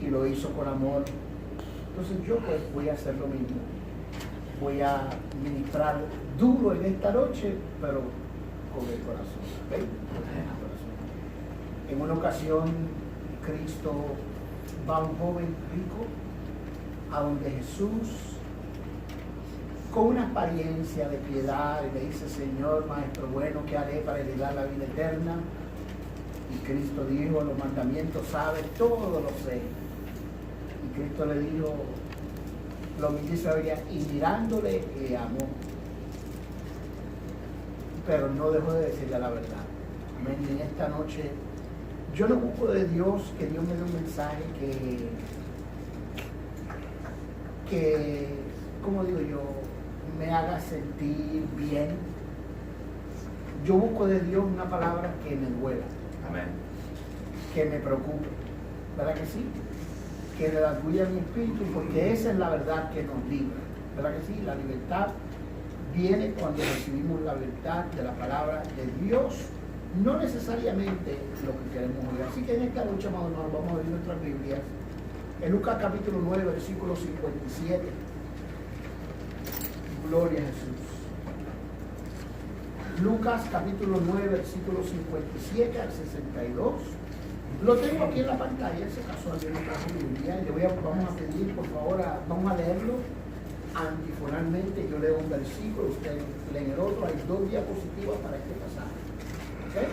y lo hizo con amor. Entonces yo pues voy a hacer lo mismo. Voy a ministrar duro en esta noche, pero con el corazón. ¿Okay? Con el corazón. En una ocasión, Cristo va a un joven rico a donde Jesús, con una apariencia de piedad, y le dice: Señor, maestro bueno, ¿qué haré para heredar la vida eterna? Y Cristo dijo: los mandamientos sabes, todo lo sé. Y Cristo le dijo lo mismo, y mirándole le amó, pero no dejó de decirle la verdad. Amén. Y en esta noche yo no busco de Dios que Dios me dé un mensaje que, ¿cómo digo yo?, me haga sentir bien. Yo busco de Dios una palabra que me duela. Amén. Que me preocupe. ¿Verdad que sí? Que redarguya mi espíritu, porque esa es la verdad que nos libra. ¿Verdad que sí? La libertad viene cuando recibimos la verdad de la palabra de Dios, no necesariamente lo que queremos oír. Así que en esta noche, amados hermanos, vamos a ver nuestras Biblias en Lucas capítulo 9, versículo 57. Gloria a Jesús. Lucas capítulo 9, versículo 57 al 62. Lo tengo aquí en la pantalla, en ese caso alguien no trajo Biblia, y vamos a pedir, por favor, vamos a leerlo antifonalmente. Yo leo un versículo, ustedes leen el otro. Hay 2 diapositivas para este pasaje. ¿Okay?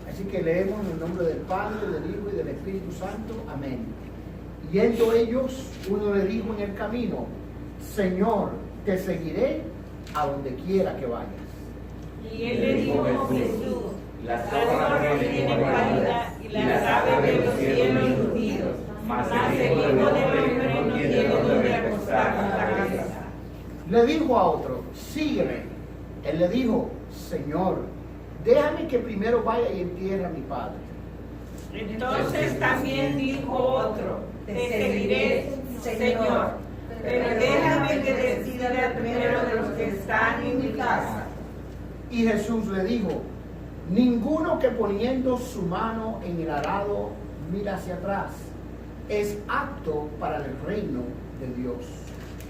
Así que leemos en el nombre del Padre, del Hijo y del Espíritu Santo. Amén. Yendo ellos, uno le dijo en el camino: Señor, te seguiré a donde quiera que vayas. Y él le dijo: Jesús, las zorras tienen guarida y las aves de los cielos nidos, mas el Hijo del Hombre no tiene donde acostar la cabeza. Le dijo a otro: sígueme. Él le dijo: Señor, déjame que primero vaya y entierre a mi padre. Entonces también dijo otro: te seguiré, Señor, pero déjame que decida primero de los que están en mi casa. Y Jesús le dijo: ninguno que poniendo su mano en el arado mira hacia atrás es apto para el reino de Dios.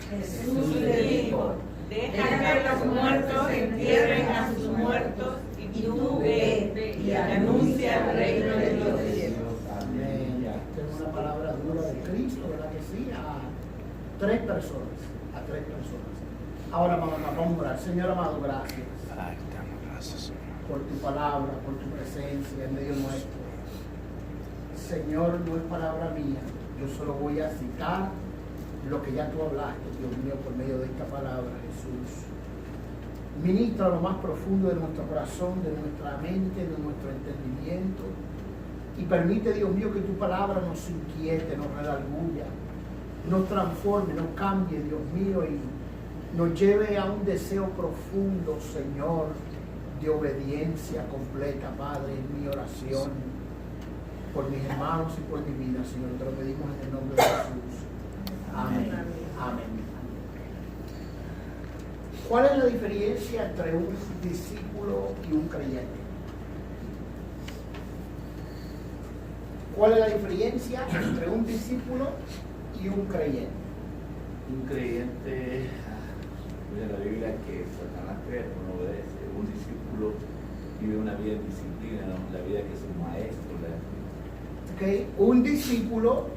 Jesús le dijo: deja que los muertos entierren a sus muertos, y tú ve y anuncia el reino de Dios. Amén. Tengo una palabra dura de Cristo, ¿verdad que sí? A 3 personas. Ahora vamos a orar. Señor amado, gracias por tu palabra, por tu presencia en medio nuestro. Señor, no es palabra mía, yo solo voy a citar lo que ya tú hablaste, Dios mío, por medio de esta palabra, Jesús. Ministra lo más profundo de nuestro corazón, de nuestra mente, de nuestro entendimiento, y permite, Dios mío, que tu palabra nos inquiete, nos redarguya, nos transforme, nos cambie, Dios mío, y nos lleve a un deseo profundo, Señor, de obediencia completa. Padre, en mi oración por mis hermanos y por mi vida, Señor, te lo pedimos en el nombre de Jesús. Amén. Amén. ¿Cuál es la diferencia entre un discípulo y un creyente? ¿Cuál es la diferencia entre un discípulo y un creyente? Un creyente, dice la Biblia que Satanás cree, no obedece. Un discípulo vive una vida en disciplina, ¿no? La vida que es un maestro. Okay. Un discípulo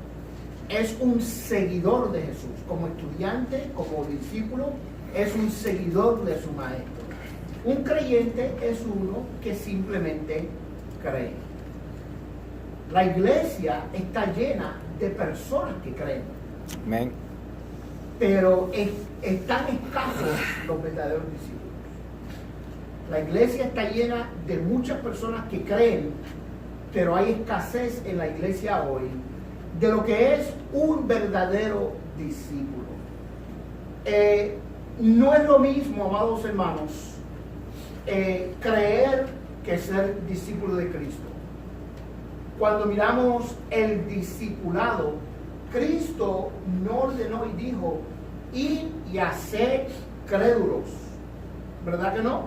es un seguidor de Jesús. Como estudiante, como discípulo, es un seguidor de su maestro. Un creyente es uno que simplemente cree. La iglesia está llena de personas que creen. Amén. Pero están escasos los verdaderos discípulos. La iglesia está llena de muchas personas que creen, pero hay escasez en la iglesia hoy de lo que es un verdadero discípulo. No es lo mismo, amados hermanos, creer que ser discípulo de Cristo. Cuando miramos el discipulado, Cristo no ordenó y dijo: id y haced crédulos. ¿Verdad que no?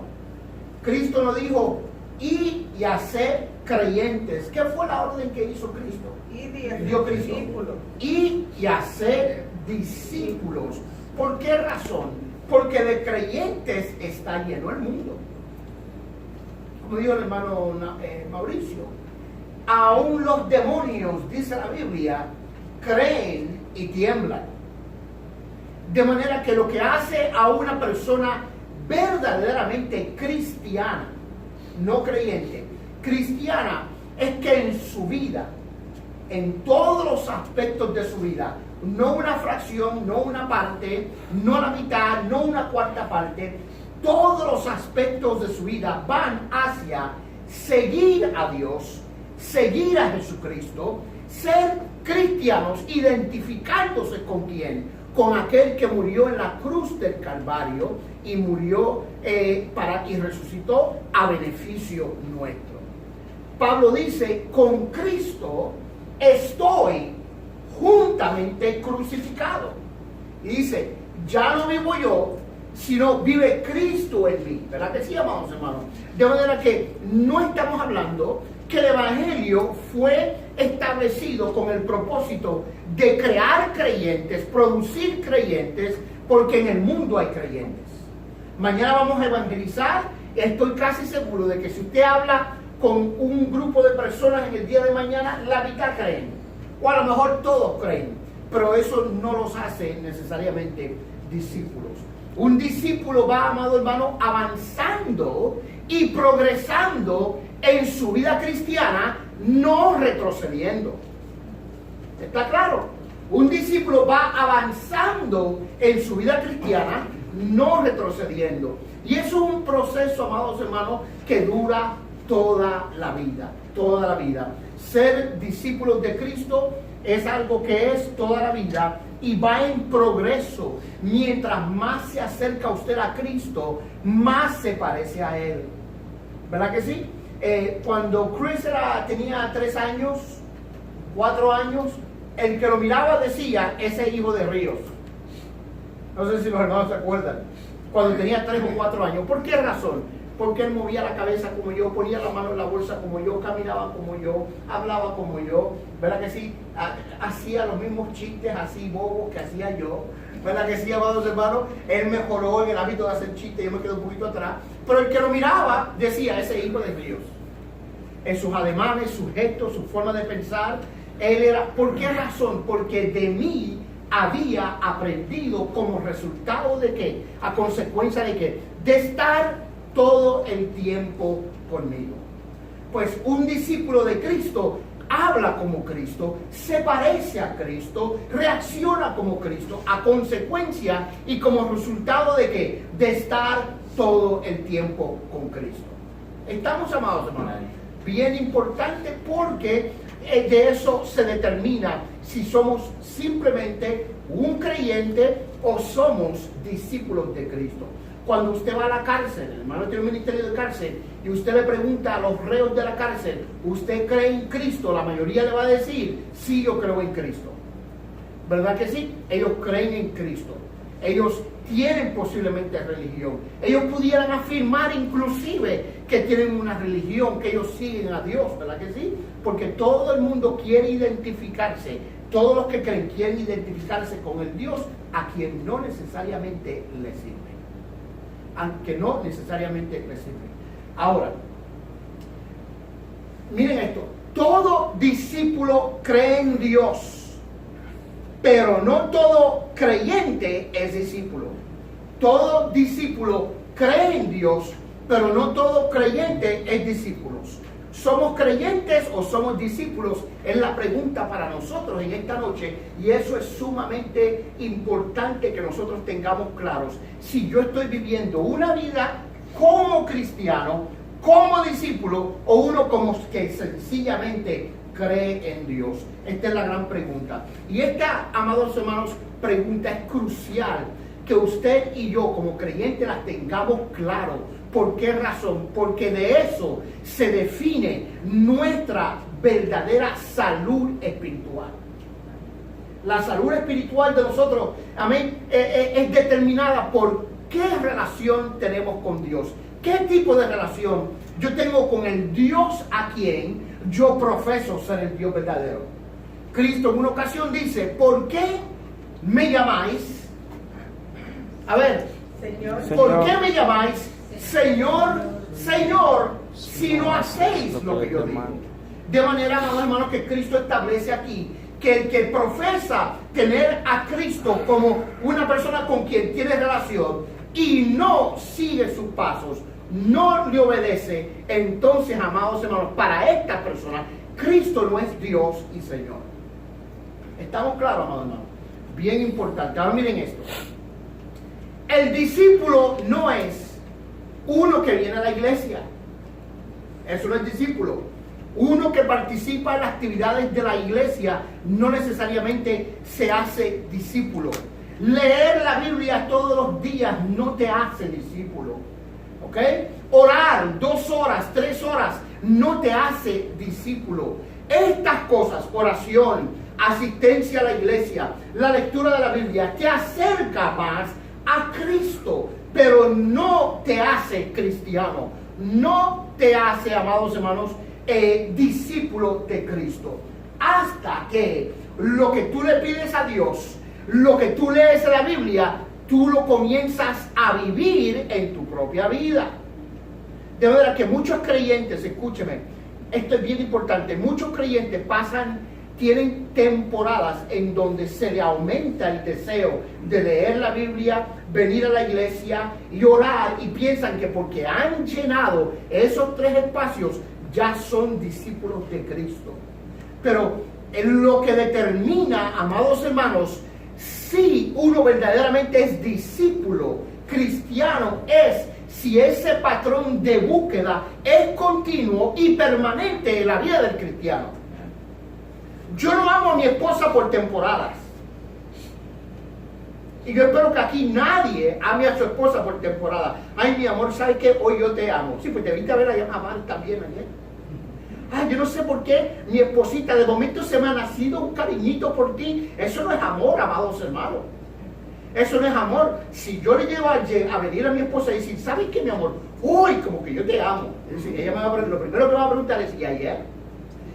Cristo no dijo: id y haced creyentes. ¿Qué fue la orden que hizo Cristo? Dio Cristo. Y hacer discípulos. ¿Por qué razón? Porque de creyentes está lleno el mundo. Como dijo el hermano Mauricio, aún los demonios, dice la Biblia, creen y tiemblan. De manera que lo que hace a una persona verdaderamente cristiana, no creyente, cristiana, es que en su vida, en todos los aspectos de su vida, no una fracción, no una parte, no la mitad, no una cuarta parte, todos los aspectos de su vida van hacia seguir a Dios, seguir a Jesucristo, ser cristianos, identificándose con quién, con aquel que murió en la cruz del Calvario y murió y resucitó a beneficio nuestro. Pablo dice, con Cristo estoy juntamente crucificado. Y dice, ya no vivo yo, sino vive Cristo en mí. ¿Verdad que sí, amados hermanos? De manera que no estamos hablando que el Evangelio fue establecido con el propósito de crear creyentes, producir creyentes, porque en el mundo hay creyentes. Mañana vamos a evangelizar. Estoy casi seguro de que si usted habla con un grupo de personas en el día de mañana, la mitad creen, o a lo mejor todos creen, pero eso no los hace necesariamente discípulos. Un discípulo va, amado hermano, avanzando y progresando en su vida cristiana, no retrocediendo. ¿Está claro? Un discípulo va avanzando en su vida cristiana, no retrocediendo. Y eso es un proceso, amados hermanos, que dura toda la vida, toda la vida. Ser discípulos de Cristo es algo que es toda la vida y va en progreso. Mientras más se acerca usted a Cristo, más se parece a Él. ¿Verdad que sí? Cuando Chris tenía 3 años, 4 años, el que lo miraba decía, ese hijo de Ríos. No sé si los hermanos se acuerdan. Cuando tenía 3 o 4 años. ¿Por qué razón? Porque él movía la cabeza como yo, ponía la mano en la bolsa como yo, caminaba como yo, hablaba como yo, ¿verdad que sí? Hacía los mismos chistes así bobos que hacía yo, ¿verdad que sí, amados hermanos? Él mejoró en el hábito de hacer chistes, yo me quedo un poquito atrás, pero el que lo miraba decía, ese hijo de Ríos. En sus ademanes, sus gestos, su forma de pensar, él era, ¿por qué razón? Porque de mí había aprendido como resultado de qué, a consecuencia de qué, de estar todo el tiempo conmigo. Pues un discípulo de Cristo habla como Cristo, se parece a Cristo, reacciona como Cristo, a consecuencia y como resultado de qué, de estar todo el tiempo con Cristo. ¿Estamos, amados hermanos? Bien importante, porque de eso se determina si somos simplemente un creyente o somos discípulos de Cristo. Cuando usted va a la cárcel, el hermano tiene un ministerio de cárcel, y usted le pregunta a los reos de la cárcel, ¿usted cree en Cristo? La mayoría le va a decir, sí, yo creo en Cristo. ¿Verdad que sí? Ellos creen en Cristo. Ellos tienen posiblemente religión. Ellos pudieran afirmar inclusive que tienen una religión, que ellos siguen a Dios, ¿verdad que sí? Porque todo el mundo quiere identificarse, todos los que creen quieren identificarse con el Dios a quien no necesariamente le sirve. Aunque no necesariamente le sirve. Ahora, miren esto, todo discípulo cree en Dios, pero no todo creyente es discípulo. Todo discípulo cree en Dios, pero no todo creyente es discípulo. ¿Somos creyentes o somos discípulos? Es la pregunta para nosotros en esta noche, y eso es sumamente importante que nosotros tengamos claros. Si yo estoy viviendo una vida como cristiano, como discípulo, o uno como que sencillamente cree en Dios. Esta es la gran pregunta. Y esta, amados hermanos, pregunta es crucial que usted y yo como creyentes las tengamos claro. ¿Por qué razón? Porque de eso se define nuestra verdadera salud espiritual. La salud espiritual de nosotros, amén, es determinada por qué relación tenemos con Dios, ¿Qué tipo de relación yo tengo con el Dios a quien yo profeso ser el Dios verdadero? Cristo en una ocasión dice, ¿por qué me llamáis? A ver, Señor. ¿por qué me llamáis Señor, Señor, si no hacéis lo que yo digo? De manera, amados hermanos, que Cristo establece aquí que el que profesa tener a Cristo como una persona con quien tiene relación y no sigue sus pasos, no le obedece, entonces, amados hermanos, para esta persona, Cristo no es Dios y Señor. ¿Estamos claros, amados hermanos? Bien importante. Ahora miren esto. El discípulo no es uno que viene a la iglesia. Eso no es discípulo. Uno que participa en las actividades de la iglesia no necesariamente se hace discípulo. Leer la Biblia todos los días no te hace discípulo. ¿Ok? Orar 2 horas, 3 horas no te hace discípulo. Estas cosas, oración, asistencia a la iglesia, la lectura de la Biblia, te acerca más a Cristo, pero no te hace cristiano. No te hace, amados hermanos, discípulo de Cristo. Hasta que lo que tú le pides a Dios, lo que tú lees en la Biblia, tú lo comienzas a vivir en tu propia vida. De manera que muchos creyentes, escúcheme, esto es bien importante, muchos creyentes tienen temporadas en donde se le aumenta el deseo de leer la Biblia, venir a la iglesia y orar, y piensan que porque han llenado esos 3 espacios ya son discípulos de Cristo. Pero lo que determina, amados hermanos, si uno verdaderamente es discípulo cristiano, es si ese patrón de búsqueda es continuo y permanente en la vida del cristiano. Yo no amo a mi esposa por temporadas. Y yo espero que aquí nadie ame a su esposa por temporada. Ay, mi amor, ¿sabes qué? Hoy yo te amo. Sí, pues te viste a ver a Amar también ayer. Ay, yo no sé por qué mi esposita de momento se me ha nacido un cariñito por ti. Eso no es amor, amados hermanos. Eso no es amor. Si yo le llevo a venir a mi esposa y decir, ¿sabes qué, mi amor? Uy, como que yo te amo. Es decir, ella lo primero que me va a preguntar es, ¿y ayer?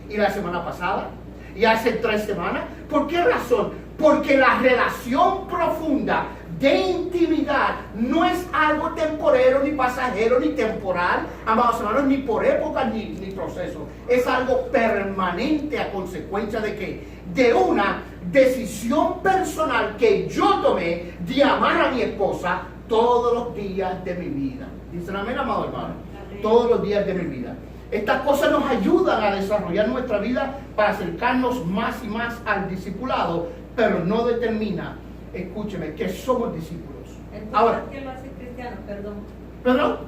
¿Y la semana pasada? ¿Y hace 3 semanas? ¿Por qué razón? Porque la relación profunda de intimidad no es algo temporero, ni pasajero, ni temporal, amados hermanos, ni por época, ni proceso. Es algo permanente a consecuencia de ¿qué? De una decisión personal que yo tomé de amar a mi esposa todos los días de mi vida. Dicen amén, amado hermano. Todos los días de mi vida. Estas cosas nos ayudan a desarrollar nuestra vida para acercarnos más y más al discipulado, pero no determina, escúcheme, que somos discípulos. Entonces, ahora, ¿qué lo hace cristiano? ¿Perdón?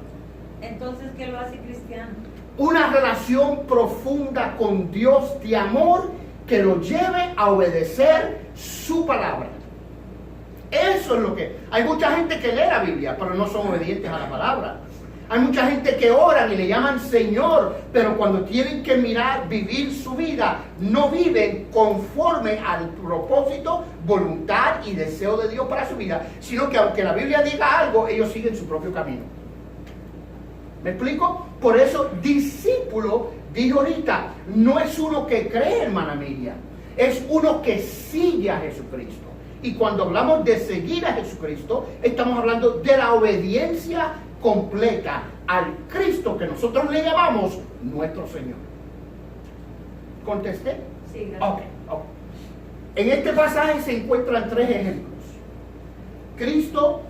Entonces, ¿qué lo hace cristiano? Una relación profunda con Dios de amor que lo lleve a obedecer su palabra. Eso es lo que... Hay mucha gente que lee la Biblia, pero no son obedientes a la palabra. Hay mucha gente que oran y le llaman Señor, pero cuando tienen que vivir su vida, no viven conforme al propósito, voluntad y deseo de Dios para su vida, sino que aunque la Biblia diga algo, ellos siguen su propio camino. ¿Me explico? Por eso, discípulo, dijo ahorita, no es uno que cree, hermana Miriam, es uno que sigue a Jesucristo. Y cuando hablamos de seguir a Jesucristo, estamos hablando de la obediencia completa al Cristo que nosotros le llamamos nuestro Señor. ¿Contesté? Sí, gracias. Ok. En este pasaje se encuentran 3 ejemplos. Cristo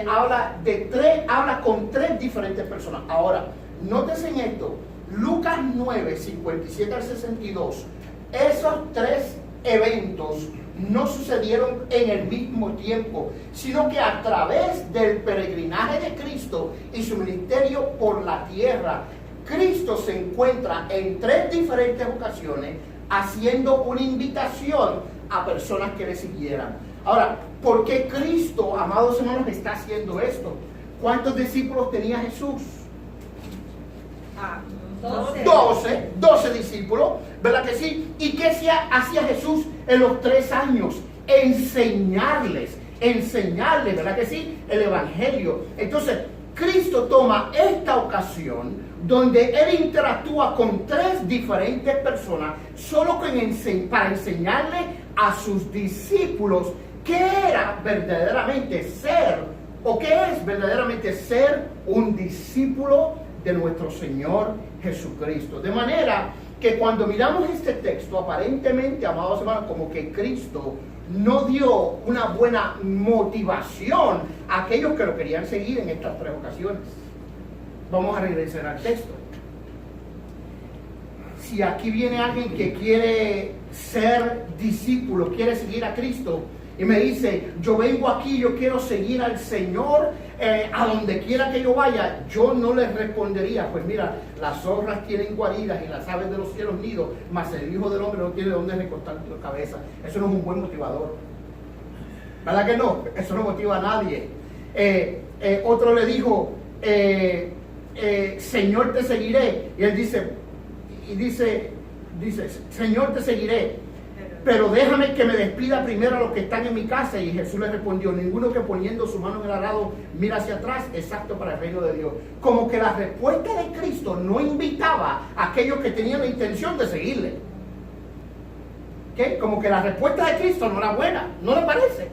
habla con 3 diferentes personas. Ahora, nótense en esto, Lucas 9, 57 al 62, esos 3 eventos no sucedieron en el mismo tiempo, sino que a través del peregrinaje de Cristo y su ministerio por la tierra, Cristo se encuentra en 3 diferentes ocasiones haciendo una invitación a personas que le siguieran. Ahora, ¿por qué Cristo, amados hermanos, está haciendo esto? ¿Cuántos discípulos tenía Jesús? 12 discípulos, ¿verdad que sí? ¿Y qué hacía Jesús en los 3 años? Enseñarles, ¿verdad que sí? El evangelio. Entonces, Cristo toma esta ocasión donde Él interactúa con 3 diferentes personas solo para enseñarle a sus discípulos qué era verdaderamente ser, o qué es verdaderamente ser un discípulo de nuestro Señor Jesucristo. De manera que cuando miramos este texto, aparentemente, amados hermanos, como que Cristo no dio una buena motivación a aquellos que lo querían seguir en estas 3 ocasiones. Vamos a regresar al texto. Si aquí viene alguien que quiere ser discípulo, quiere seguir a Cristo, y me dice, yo vengo aquí, yo quiero seguir al Señor a donde quiera que yo vaya, yo no les respondería, pues mira, las zorras tienen guaridas y las aves de los cielos nidos, mas el Hijo del Hombre no tiene dónde recostar la cabeza. Eso no es un buen motivador, ¿verdad que no? Eso no motiva a nadie. Otro le dijo, Señor, te seguiré, y él dice, Señor, te seguiré, pero déjame que me despida primero a los que están en mi casa. Y Jesús le respondió, ninguno que poniendo su mano en el arado mira hacia atrás es apto para el reino de Dios. Como que la respuesta de Cristo no invitaba a aquellos que tenían la intención de seguirle. ¿Qué? Como que la respuesta de Cristo no era buena, ¿no le parece?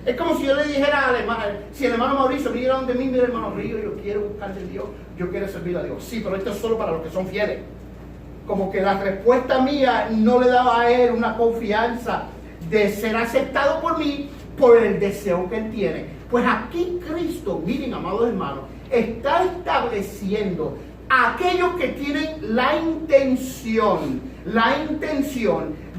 Es como si yo le dijera al hermano, si el hermano Mauricio viniera donde mí, mira hermano Río, yo quiero buscar de Dios, yo quiero servir a Dios. Sí, pero esto es solo para los que son fieles. Como que la respuesta mía no le daba a él una confianza de ser aceptado por mí por el deseo que él tiene. Pues aquí Cristo, miren, amados hermanos, está estableciendo a aquellos que tienen la intención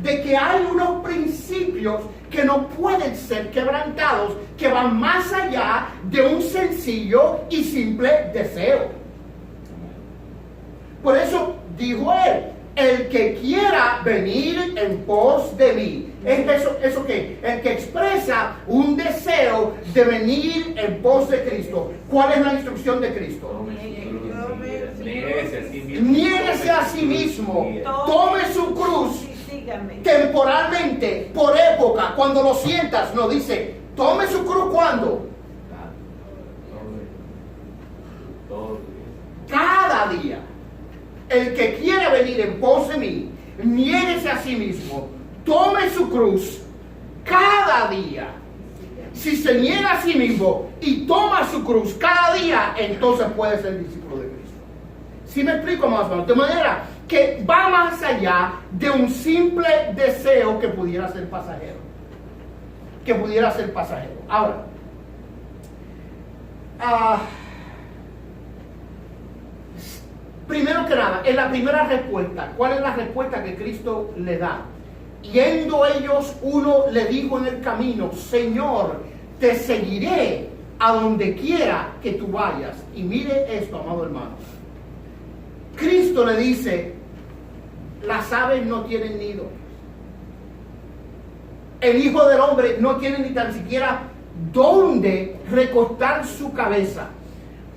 de que hay unos principios que no pueden ser quebrantados, que van más allá de un sencillo y simple deseo. Por eso dijo él, el que quiera venir en pos de mí. ¿Es eso qué? El que expresa un deseo de venir en pos de Cristo. ¿Cuál es la instrucción de Cristo? Niéguese a sí mismo. Tome su cruz temporalmente, por época, cuando lo sientas. No dice, tome su cruz ¿cuándo? Cada día. El que quiera venir en pos de mí, niéguese a sí mismo, tome su cruz cada día. Si se niega a sí mismo y toma su cruz cada día, entonces puede ser discípulo de Cristo. ¿Sí me explico más o menos? De manera que va más allá de un simple deseo que pudiera ser pasajero. Ahora, primero que nada, en la primera respuesta, ¿cuál es la respuesta que Cristo le da? Yendo ellos, uno le dijo en el camino, Señor, te seguiré a donde quiera que tú vayas. Y mire esto, amado hermano. Cristo le dice, las aves no tienen nido. El Hijo del Hombre no tiene ni tan siquiera dónde recostar su cabeza.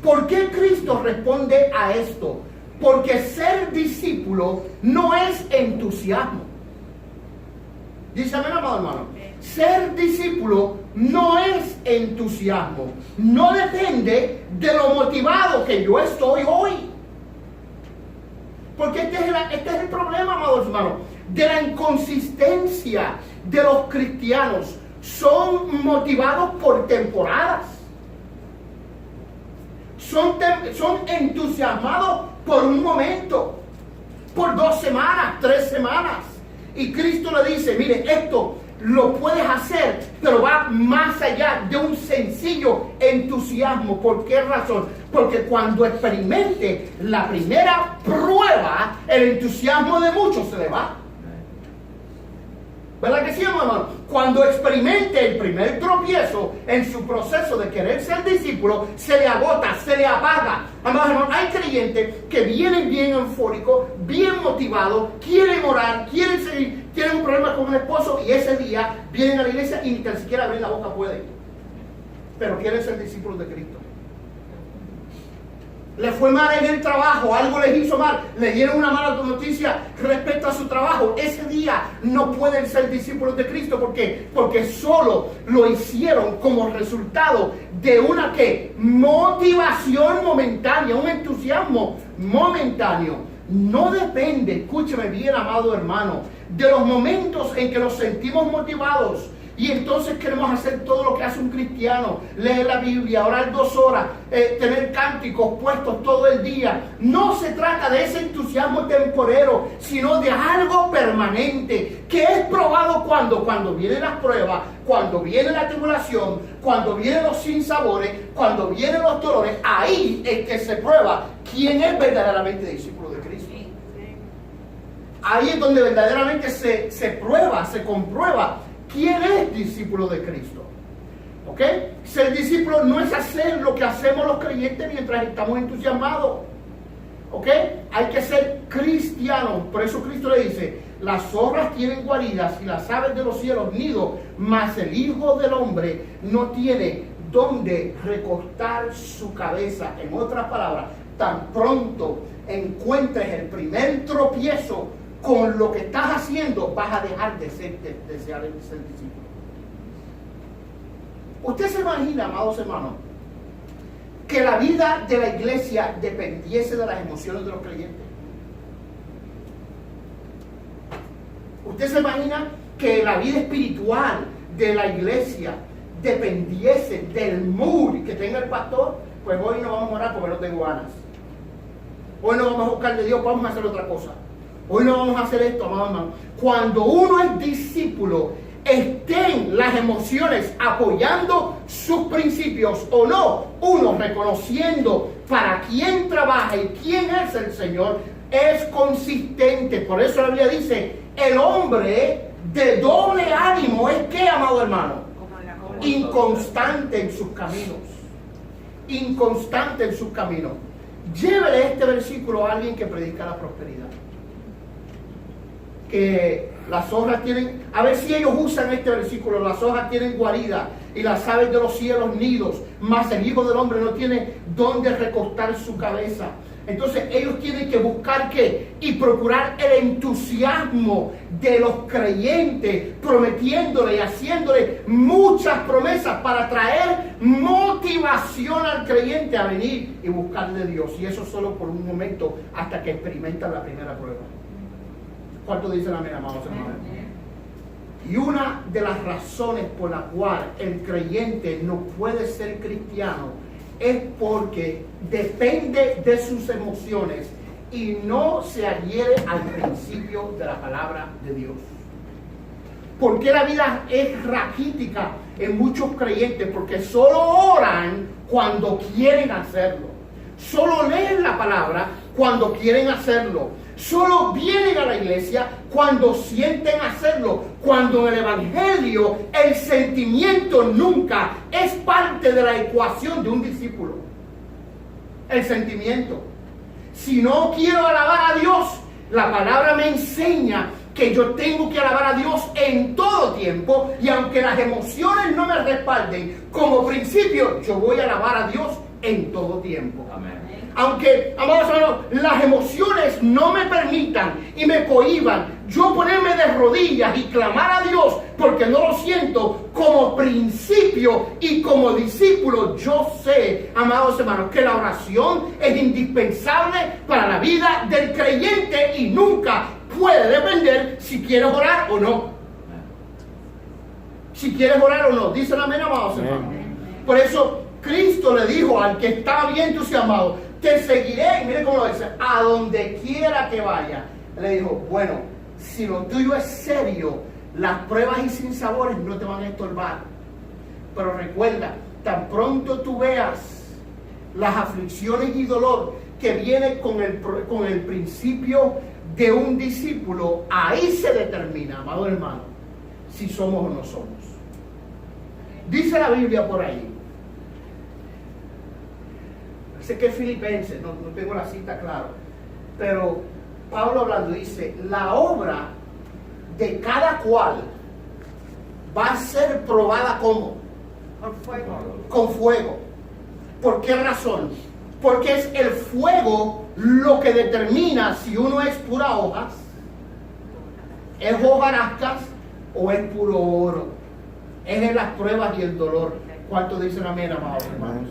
¿Por qué Cristo responde a esto? Porque ser discípulo no es entusiasmo. Dice amén, amado hermano. Ser discípulo no es entusiasmo. No depende de lo motivado que yo estoy hoy. Porque este es el problema, amados hermanos, de la inconsistencia de los cristianos. Son motivados por temporadas. Son entusiasmados por un momento, por 2 semanas, 3 semanas. Y Cristo le dice, mire, esto lo puedes hacer, pero va más allá de un sencillo entusiasmo. ¿Por qué razón? Porque cuando experimente la primera prueba, el entusiasmo de muchos se le va. ¿Verdad que sí, hermano? Cuando experimente el primer tropiezo en su proceso de querer ser discípulo, se le agota, se le apaga. Hermano, hay creyentes que vienen bien eufóricos, bien motivados, quieren orar, quieren seguir, tienen un problema con el esposo y ese día vienen a la iglesia y ni tan siquiera abrir la boca pueden. Pero quieren ser discípulos de Cristo. le fue mal en el trabajo, algo les hizo mal, le dieron una mala noticia respecto a su trabajo, ese día no pueden ser discípulos de Cristo. ¿Por qué? Porque solo lo hicieron como resultado de una motivación momentánea, un entusiasmo momentáneo. No depende, escúcheme bien, amado hermano, de los momentos en que nos sentimos motivados y entonces queremos hacer todo lo que hace un cristiano: leer la Biblia, orar 2 horas, tener cánticos puestos todo el día. No se trata de ese entusiasmo temporero, sino de algo permanente, que es probado cuando vienen las pruebas, cuando viene la tribulación, cuando vienen los sinsabores, cuando vienen los dolores. Ahí es que se prueba quién es verdaderamente discípulo de Cristo. Ahí es donde verdaderamente se prueba, se comprueba quién es discípulo de Cristo. ¿Ok? Ser discípulo no es hacer lo que hacemos los creyentes mientras estamos entusiasmados. ¿Ok? Hay que ser cristianos. Por eso Cristo le dice: las zorras tienen guaridas y las aves de los cielos nidos, mas el Hijo del Hombre no tiene donde recostar su cabeza. En otras palabras, tan pronto encuentres el primer tropiezo con lo que estás haciendo, vas a dejar de ser discípulo. ¿Usted se imagina, amados hermanos, que la vida de la iglesia dependiese de las emociones de los creyentes? ¿Usted se imagina que la vida espiritual de la iglesia dependiese del mood que tenga el pastor? Pues hoy no vamos a orar porque no tengo ganas. Hoy no vamos a buscar de Dios, vamos a hacer otra cosa. Hoy no vamos a hacer esto, amado hermano. Cuando uno es discípulo, estén las emociones apoyando sus principios o no, uno reconociendo para quién trabaja y quién es el Señor, es consistente. Por eso la Biblia dice: el hombre de doble ánimo es que, amado hermano, inconstante en sus caminos. Inconstante en sus caminos. Llévele este versículo a alguien que predica la prosperidad. Que las hojas tienen, a ver si ellos usan este versículo: las hojas tienen guarida y las aves de los cielos nidos, mas el Hijo del Hombre no tiene donde recostar su cabeza. Entonces ellos tienen que buscar ¿qué? Y procurar el entusiasmo de los creyentes, prometiéndole y haciéndole muchas promesas para traer motivación al creyente a venir y buscar de Dios. Y eso solo por un momento, hasta que experimentan la primera prueba. ¿Cuánto dicen amén, amados hermanos? Y una de las razones por la cual el creyente no puede ser cristiano es porque depende de sus emociones y no se adhiere al principio de la palabra de Dios. ¿Por qué la vida es raquítica en muchos creyentes? Porque solo oran cuando quieren hacerlo. Solo leen la palabra cuando quieren hacerlo. Solo vienen a la iglesia cuando sienten hacerlo. Cuando en el Evangelio el sentimiento nunca es parte de la ecuación de un discípulo. El sentimiento. Si no quiero alabar a Dios, la palabra me enseña que yo tengo que alabar a Dios en todo tiempo, y aunque las emociones no me respalden, como principio yo voy a alabar a Dios en todo tiempo. Amén. Aunque, amados hermanos, las emociones no me permitan y me cohíban yo ponerme de rodillas y clamar a Dios porque no lo siento, como principio y como discípulo, yo sé, amados hermanos, que la oración es indispensable para la vida del creyente y nunca puede depender si quieres orar o no. Si quieres orar o no. Dicen amén, amados hermanos. Por eso Cristo le dijo al que estaba bien entusiasmado: te seguiré, y mire cómo lo dice, a donde quiera que vaya. Le dijo: bueno, si lo tuyo es serio, las pruebas y sinsabores no te van a estorbar. Pero recuerda, tan pronto tú veas las aflicciones y dolor que viene con el principio de un discípulo, ahí se determina, amado hermano, si somos o no somos. Dice la Biblia por ahí, sé que es Filipenses, no tengo la cita claro, pero Pablo hablando dice: la obra de cada cual va a ser probada ¿cómo? Con fuego. Con fuego. ¿Por qué razón? Porque es el fuego lo que determina si uno es pura hojas, es hojarascas o es puro oro. Es en las pruebas y el dolor. ¿Cuántos dicen amén, amados hermanos?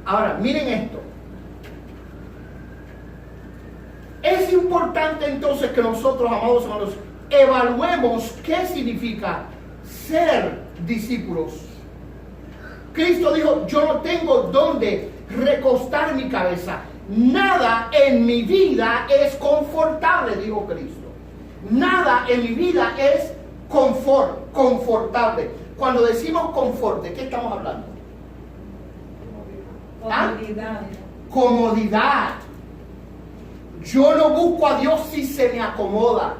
Ahora, miren esto. Es importante entonces que nosotros, amados hermanos, evaluemos qué significa ser discípulos. Cristo dijo, yo no tengo dónde recostar mi cabeza. Nada en mi vida es confortable, dijo Cristo. Nada en mi vida es confortable. Cuando decimos confort, ¿de qué estamos hablando? Comodidad. Comodidad. Yo no busco a Dios si se me acomoda.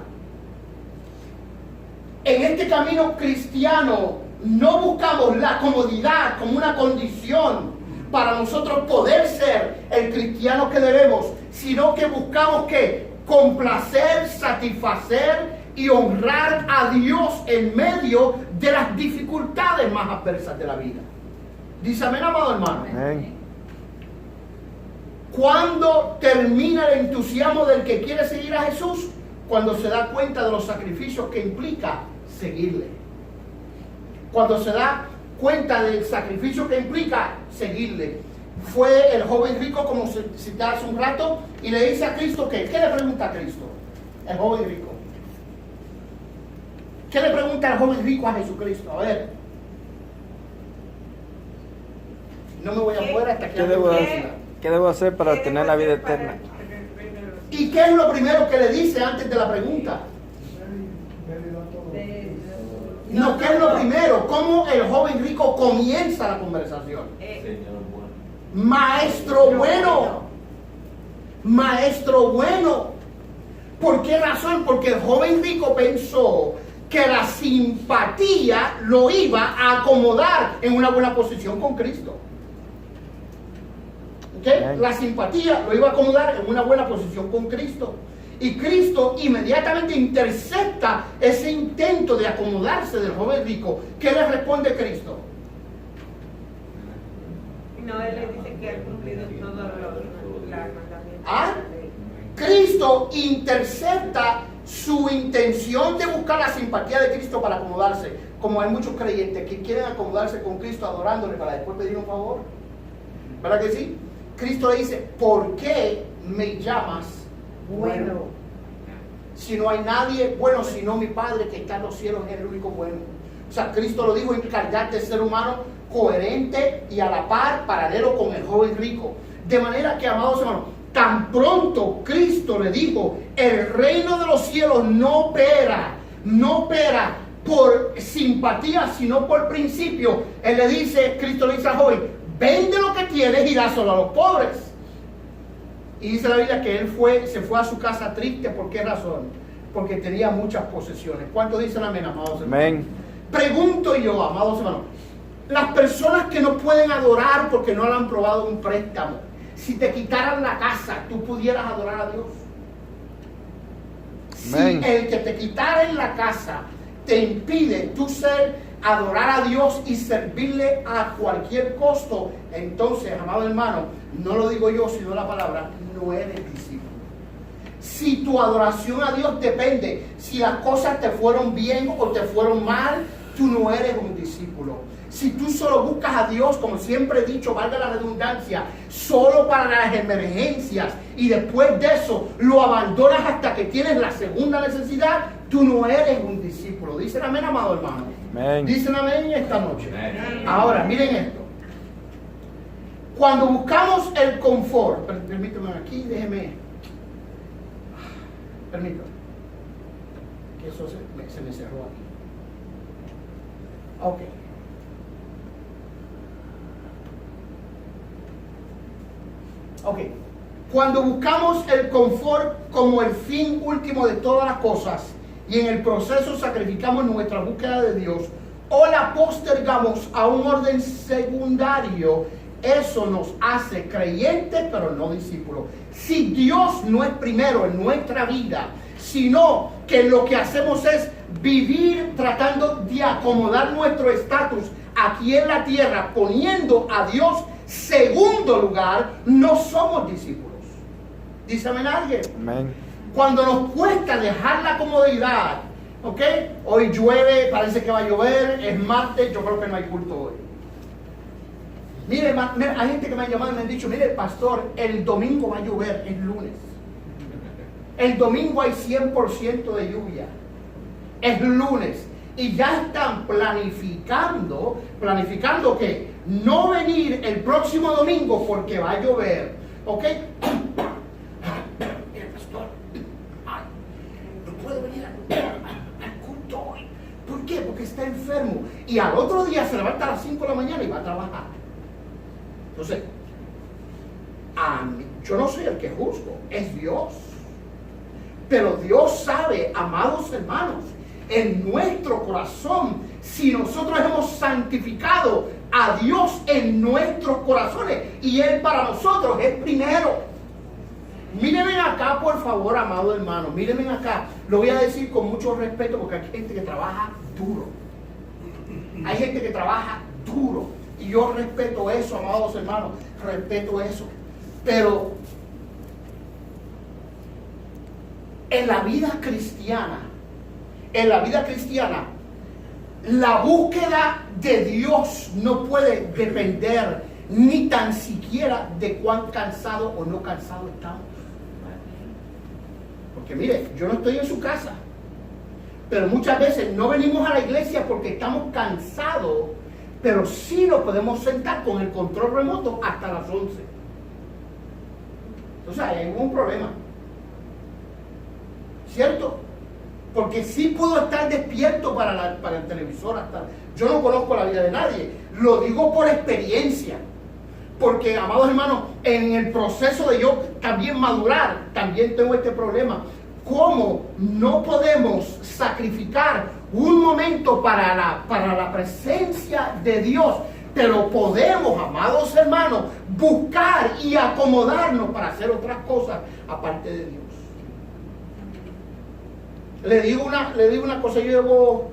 En este camino cristiano no buscamos la comodidad como una condición para nosotros poder ser el cristiano que debemos, sino que buscamos que complacer, satisfacer y honrar a Dios en medio de las dificultades más adversas de la vida. Dice amén, amado hermano. Amén. ¿Cuándo termina el entusiasmo del que quiere seguir a Jesús? Cuando se da cuenta de los sacrificios que implica seguirle. Cuando se da cuenta del sacrificio que implica seguirle. Fue el joven rico, como se citaba hace un rato, y le dice a Cristo que, ¿qué le pregunta a Cristo? El joven rico. ¿Qué le pregunta el joven rico a Jesucristo? A ver. No me voy a mover hasta que ¿Qué debo hacer para tener la vida eterna? ¿Y qué es lo primero que le dice antes de la pregunta? No, ¿qué es lo primero? ¿Cómo el joven rico comienza la conversación? Señor bueno. Maestro bueno. Maestro bueno. ¿Por qué razón? Porque el joven rico pensó que la simpatía lo iba a acomodar en una buena posición con Cristo. ¿Okay? La simpatía lo iba a acomodar en una buena posición con Cristo. Y Cristo inmediatamente intercepta ese intento de acomodarse del joven rico. ¿Qué le responde Cristo? No, él le dice que ha cumplido todos los mandamientos. ¿Ah? Cristo intercepta su intención de buscar la simpatía de Cristo para acomodarse. Como hay muchos creyentes que quieren acomodarse con Cristo adorándole para después pedir un favor. ¿Verdad que sí? Cristo le dice, ¿por qué me llamas bueno? Si no hay nadie bueno, sino mi Padre que está en los cielos, es el único bueno. O sea, Cristo lo dijo en calidad de ser humano coherente y a la par, paralelo con el joven rico. De manera que, amados hermanos, tan pronto Cristo le dijo, el reino de los cielos no opera por simpatía, sino por principio. Él le dice, Cristo le dice al joven, vende lo que tienes y dáselo a los pobres. Y dice la Biblia que él se fue a su casa triste. ¿Por qué razón? Porque tenía muchas posesiones. ¿Cuántos dicen amén, amados hermanos? Amén. Pregunto yo, amados hermanos, las personas que no pueden adorar porque no le han probado un préstamo, si te quitaran la casa, ¿tú pudieras adorar a Dios? Amén. Si el que te quitara en la casa te impide tú adorar a Dios y servirle a cualquier costo, entonces, amado hermano, no lo digo yo, sino la palabra, no eres discípulo. Si tu adoración a Dios depende, si las cosas te fueron bien o te fueron mal, tú no eres un discípulo. Si tú solo buscas a Dios, como siempre he dicho, valga la redundancia, solo para las emergencias y después de eso lo abandonas hasta que tienes la segunda necesidad, tú no eres un discípulo. Dicen amén, amado hermano. Amén. Dicen amén esta noche. Amén. Ahora, miren esto. Cuando buscamos el confort, permítame aquí, déjeme. Permítame. Que eso se me cerró aquí. Ok. Ok. Cuando buscamos el confort como el fin último de todas las cosas y en el proceso sacrificamos nuestra búsqueda de Dios o la postergamos a un orden secundario, eso nos hace creyentes pero no discípulos. Si Dios no es primero en nuestra vida, sino que lo que hacemos es vivir tratando de acomodar nuestro estatus aquí en la tierra, poniendo a Dios Segundo lugar, no somos discípulos. Dígame alguien. Amén. Cuando nos cuesta dejar la comodidad, ¿ok? Hoy llueve, parece que va a llover, es martes, yo creo que no hay culto hoy. Mire, hay gente que me ha llamado y me han dicho, mire, pastor, el domingo va a llover, es lunes. El domingo hay 100% de lluvia. Es lunes. Y ya están planificando que no venir el próximo domingo porque va a llover. ¿Ok? Mire, pastor, no puedo venir al culto hoy. ¿Por qué? Porque está enfermo. Y al otro día se levanta a las 5 de la mañana y va a trabajar. Entonces, yo no soy el que juzgo, es Dios. Pero Dios sabe, amados hermanos, en nuestro corazón, si nosotros hemos santificado a Dios en nuestros corazones y Él para nosotros es primero. Mírenme acá, por favor, amado hermano, mírenme acá. Lo voy a decir con mucho respeto porque hay gente que trabaja duro. Hay gente que trabaja duro. Y yo respeto eso, amados hermanos, respeto eso. Pero en la vida cristiana, la búsqueda de Dios no puede depender ni tan siquiera de cuán cansado o no cansado estamos. Porque mire, yo no estoy en su casa, pero muchas veces no venimos a la iglesia porque estamos cansados, pero sí nos podemos sentar con el control remoto hasta las 11. Entonces hay un problema, ¿cierto? Porque sí puedo estar despierto para el televisor hasta... Yo no conozco la vida de nadie, lo digo por experiencia. Porque, amados hermanos, en el proceso de yo también madurar, también tengo este problema. ¿Cómo no podemos sacrificar un momento para la presencia de Dios? Pero podemos, amados hermanos, buscar y acomodarnos para hacer otras cosas aparte de Dios. Le digo una cosa, yo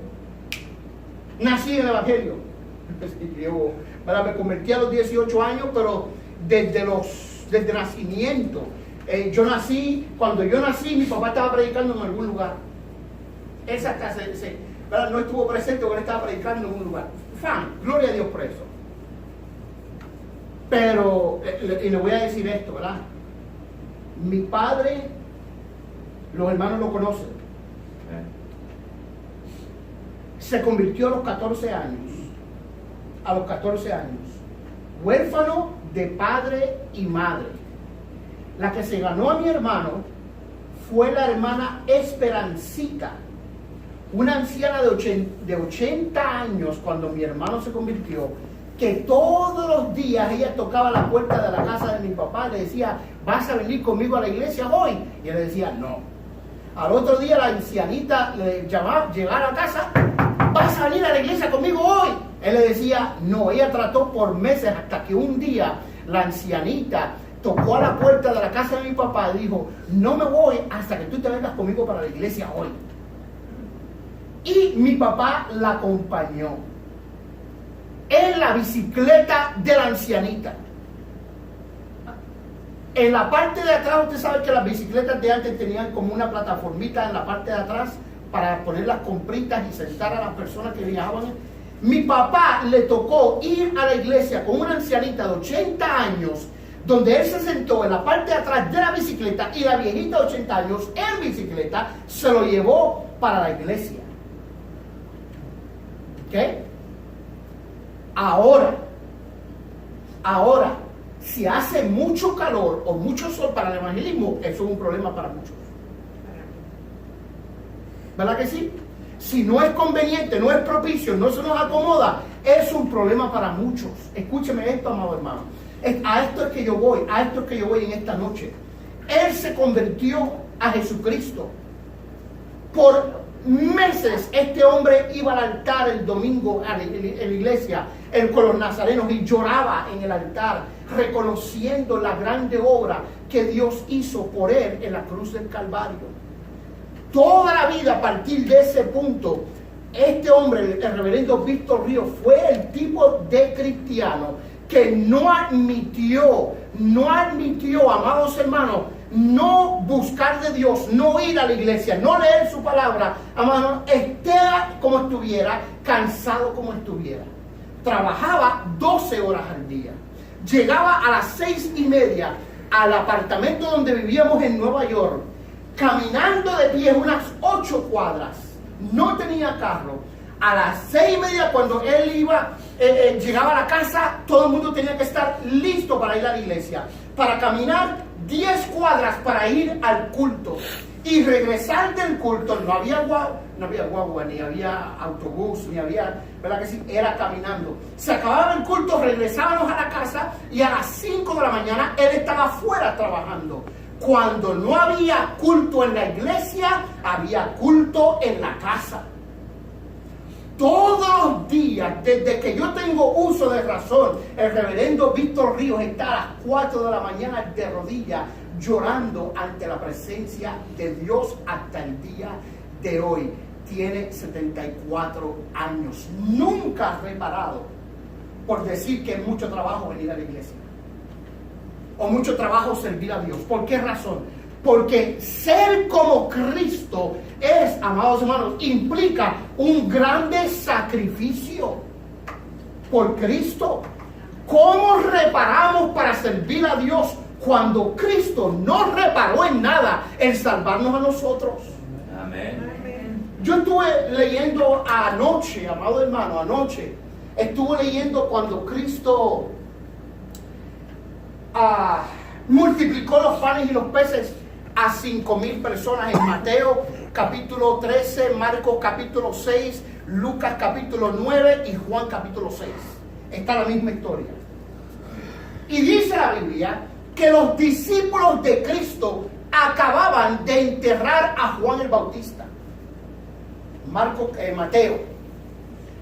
nací en el Evangelio. Me convertí a los 18 años, pero desde nacimiento. Cuando yo nací, mi papá estaba predicando en algún lugar. Esa casa, no estuvo presente porque él estaba predicando en un lugar. Gloria a Dios por eso. Pero, y le voy a decir esto, ¿verdad? Mi padre, los hermanos lo conocen. Se convirtió a los 14 años, huérfano de padre y madre. La que se ganó a mi hermano fue la hermana Esperancita, una anciana de 80 años cuando mi hermano se convirtió, que todos los días ella tocaba la puerta de la casa de mi papá y le decía, ¿vas a venir conmigo a la iglesia hoy? Y él le decía, no. Al otro día la ancianita le llamaba, llegar a casa, ¿vas a venir a la iglesia conmigo hoy? Él le decía, no. Ella trató por meses hasta que un día la ancianita tocó a la puerta de la casa de mi papá y dijo, no me voy hasta que tú te vengas conmigo para la iglesia hoy. Y mi papá la acompañó en la bicicleta de la ancianita. En la parte de atrás, usted sabe que las bicicletas de antes tenían como una plataformita en la parte de atrás para poner las compritas y sentar a las personas que viajaban. Mi papá le tocó ir a la iglesia con una ancianita de 80 años, donde él se sentó en la parte de atrás de la bicicleta y la viejita de 80 años en bicicleta se lo llevó para la iglesia. ¿Ok? Ahora, si hace mucho calor o mucho sol para el evangelismo, eso es un problema para muchos. ¿Verdad que sí? Si no es conveniente, no es propicio, no se nos acomoda, es un problema para muchos. Escúcheme esto, amado hermano. A esto es que yo voy en esta noche. Él se convirtió a Jesucristo. Por meses este hombre iba al altar el domingo en la iglesia con los nazarenos y lloraba en el altar, reconociendo la grande obra que Dios hizo por él en la cruz del Calvario. Toda la vida, a partir de ese punto, este hombre, el reverendo Víctor Ríos, fue el tipo de cristiano que no admitió, amados hermanos, no buscar de Dios, no ir a la iglesia, no leer su palabra, amados, esté como estuviera, cansado como estuviera. Trabajaba 12 horas al día. Llegaba a las 6:30 al apartamento donde vivíamos en Nueva York, caminando de pie unas 8 cuadras. No tenía carro. A las 6:30 cuando él llegaba a la casa, todo el mundo tenía que estar listo para ir a la iglesia, para caminar 10 cuadras para ir al culto y regresar del culto. No había guagua, ni había autobús, ni había, ¿verdad que sí? Era caminando. Se acababa el culto, regresábamos a la casa y a las 5 de la mañana él estaba afuera trabajando. Cuando no había culto en la iglesia, había culto en la casa. Todos los días, desde que yo tengo uso de razón, el reverendo Víctor Ríos está a las 4 de la mañana de rodillas llorando ante la presencia de Dios hasta el día de hoy. Tiene 74 años. Nunca ha reparado por decir que es mucho trabajo venir a la iglesia o mucho trabajo servir a Dios. ¿Por qué razón? Porque ser como Cristo es, amados hermanos, implica un grande sacrificio por Cristo. ¿Cómo reparamos para servir a Dios cuando Cristo no reparó en nada en salvarnos a nosotros? Amén. Yo estuve leyendo anoche, amado hermano, estuve leyendo cuando Cristo multiplicó los panes y los peces a 5,000 personas en Mateo capítulo 13, Marcos capítulo 6, Lucas capítulo 9 y Juan capítulo 6. Está la misma historia. Y dice la Biblia que los discípulos de Cristo acababan de enterrar a Juan el Bautista. Mateo.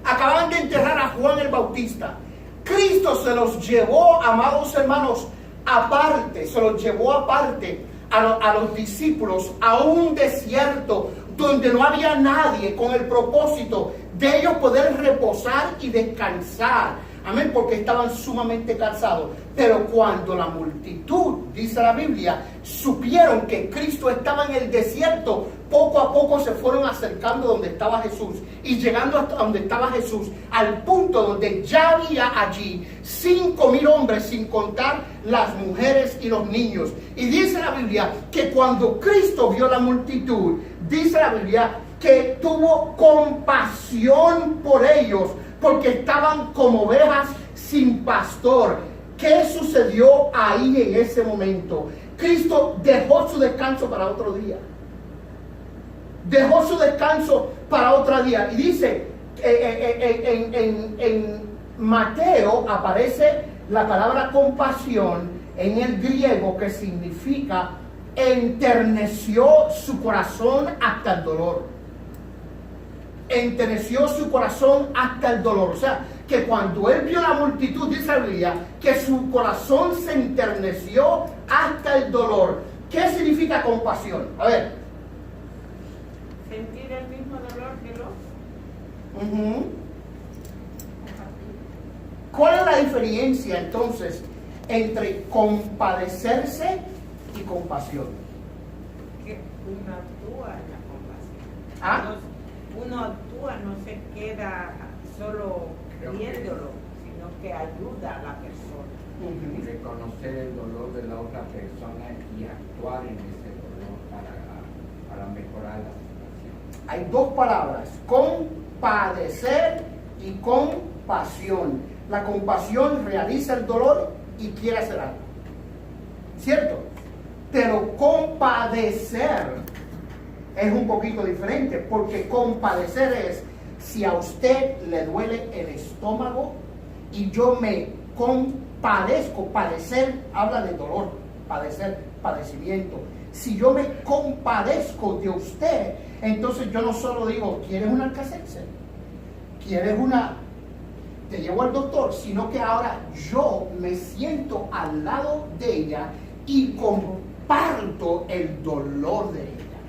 Acababan de enterrar a Juan el Bautista. Cristo se los llevó, amados hermanos, aparte, a los discípulos a un desierto donde no había nadie, con el propósito de ellos poder reposar y descansar. Amén, porque estaban sumamente cansados. Pero cuando la multitud, dice la Biblia, supieron que Cristo estaba en el desierto, poco a poco se fueron acercando donde estaba Jesús. Y llegando hasta donde estaba Jesús, al punto donde ya había allí 5,000 hombres, sin contar las mujeres y los niños. Y dice la Biblia que cuando Cristo vio la multitud, dice la Biblia que tuvo compasión por ellos, porque estaban como ovejas sin pastor. ¿Qué sucedió ahí en ese momento? Cristo dejó su descanso para otro día. Dejó su descanso para otro día. Y dice, en Mateo aparece la palabra compasión en el griego, que significa enterneció su corazón hasta el dolor. Enterneció su corazón hasta el dolor. O sea, que cuando él vio la multitud, dice la Biblia, que su corazón se enterneció hasta el dolor. ¿Qué significa compasión? A ver. Sentir el mismo dolor que los. ¿Cuál es la diferencia entonces entre compadecerse y compasión? Que uno actúa en la compasión. ¿Ah? Uno actúa, no se queda solo viéndolo, sino que ayuda a la persona. Reconocer el dolor de la otra persona y actuar en ese dolor para mejorar la situación. Hay dos palabras: compadecer y compasión. La compasión realiza el dolor y quiere hacer algo, ¿cierto? Pero compadecer es un poquito diferente, porque compadecer es: si a usted le duele el estómago y yo me compadezco, padecer habla de dolor, padecer, padecimiento. Si yo me compadezco de usted, entonces yo no solo digo, ¿quieres un Alka-Seltzer? ¿Quieres una? Te llevo al doctor, sino que ahora yo me siento al lado de ella y comparto el dolor de ella,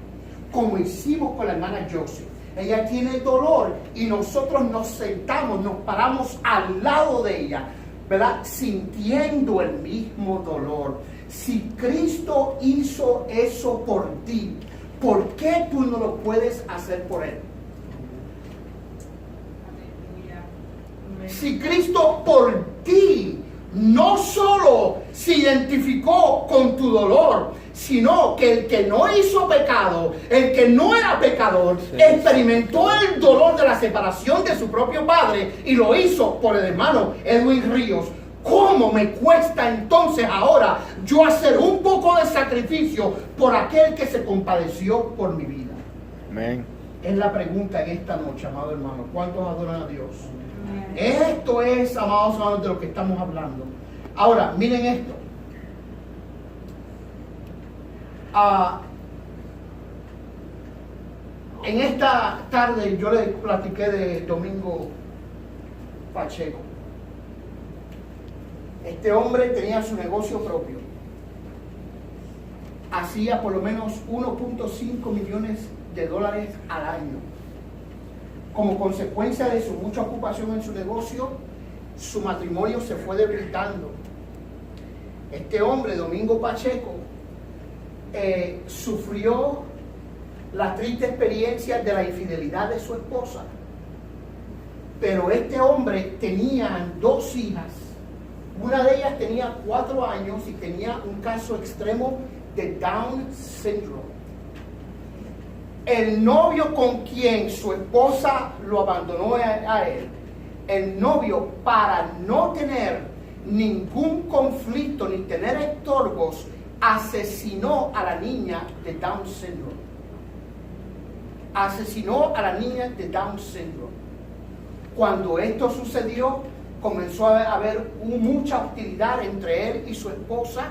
como hicimos con la hermana Josie. Ella tiene dolor y nosotros nos sentamos, nos paramos al lado de ella, ¿verdad? Sintiendo el mismo dolor. Si Cristo hizo eso por ti, ¿por qué tú no lo puedes hacer por Él? Si Cristo por ti no solo se identificó con tu dolor, sino que el que no hizo pecado, el que no era pecador, experimentó el dolor de la separación de su propio padre y lo hizo por el hermano Edwin Ríos. ¿Cómo me cuesta entonces ahora yo hacer un poco de sacrificio por aquel que se compadeció por mi vida? Amén. Es la pregunta en esta noche, amado hermano. ¿Cuántos adoran a Dios? Esto es, amados hermanos, de lo que estamos hablando. Ahora, miren esto. En esta tarde yo les platiqué de Domingo Pacheco. Este hombre tenía su negocio propio. Hacía por lo menos 1.5 millones de dólares al año. Como consecuencia de su mucha ocupación en su negocio, su matrimonio se fue debilitando. Este hombre, Domingo Pacheco, sufrió la triste experiencia de la infidelidad de su esposa. Pero este hombre tenía 2 hijas. Una de ellas tenía 4 años y tenía un caso extremo de Down syndrome. El novio con quien su esposa lo abandonó a él, el novio, para no tener ningún conflicto ni tener estorbos, asesinó a la niña de Down syndrome. Asesinó a la niña de Down syndrome. Cuando esto sucedió, comenzó a haber mucha hostilidad entre él y su esposa,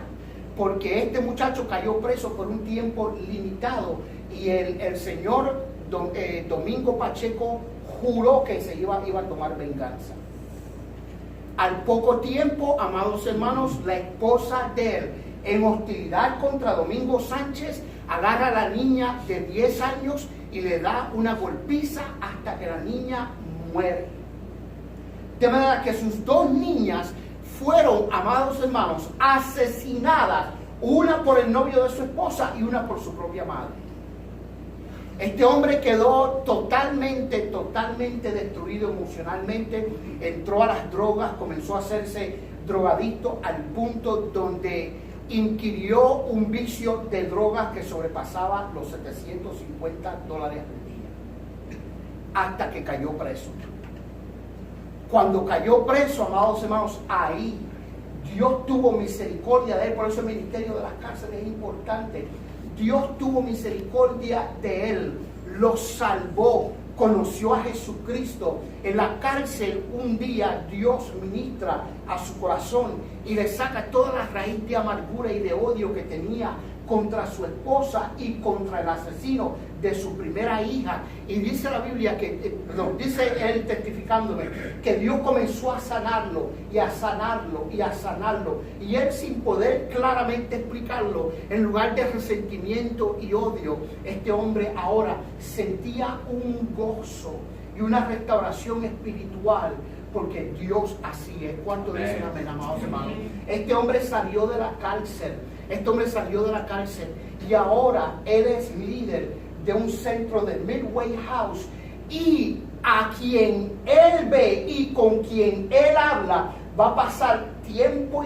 porque este muchacho cayó preso por un tiempo limitado y el señor Domingo Pacheco juró que se iba a tomar venganza. Al poco tiempo, amados hermanos, la esposa de él, en hostilidad contra Domingo Sánchez, agarra a la niña de 10 años y le da una golpiza hasta que la niña muere. De manera que sus 2 niñas fueron, amados hermanos, asesinadas, una por el novio de su esposa y una por su propia madre. Este hombre quedó totalmente destruido emocionalmente, entró a las drogas, comenzó a hacerse drogadicto al punto donde inquirió un vicio de drogas que sobrepasaba los $750 al día, hasta que cayó preso. Cuando cayó preso, amados hermanos, ahí Dios tuvo misericordia de él. Por eso el ministerio de las cárceles es importante. Dios tuvo misericordia de él, lo salvó, conoció a Jesucristo. En la cárcel un día Dios ministra a su corazón y le saca toda la raíz de amargura y de odio que tenía contra su esposa y contra el asesino de su primera hija. Y dice la Biblia dice él testificándome, que Dios comenzó a sanarlo y a sanarlo y a sanarlo. Y él, sin poder claramente explicarlo, en lugar de resentimiento y odio, este hombre ahora sentía un gozo y una restauración espiritual, porque Dios así es. ¿Cuánto dicen amén, amados hermanos? Este hombre salió de la cárcel. Y ahora él es líder de un centro de Midway House, y a quien él ve y con quien él habla va a pasar tiempo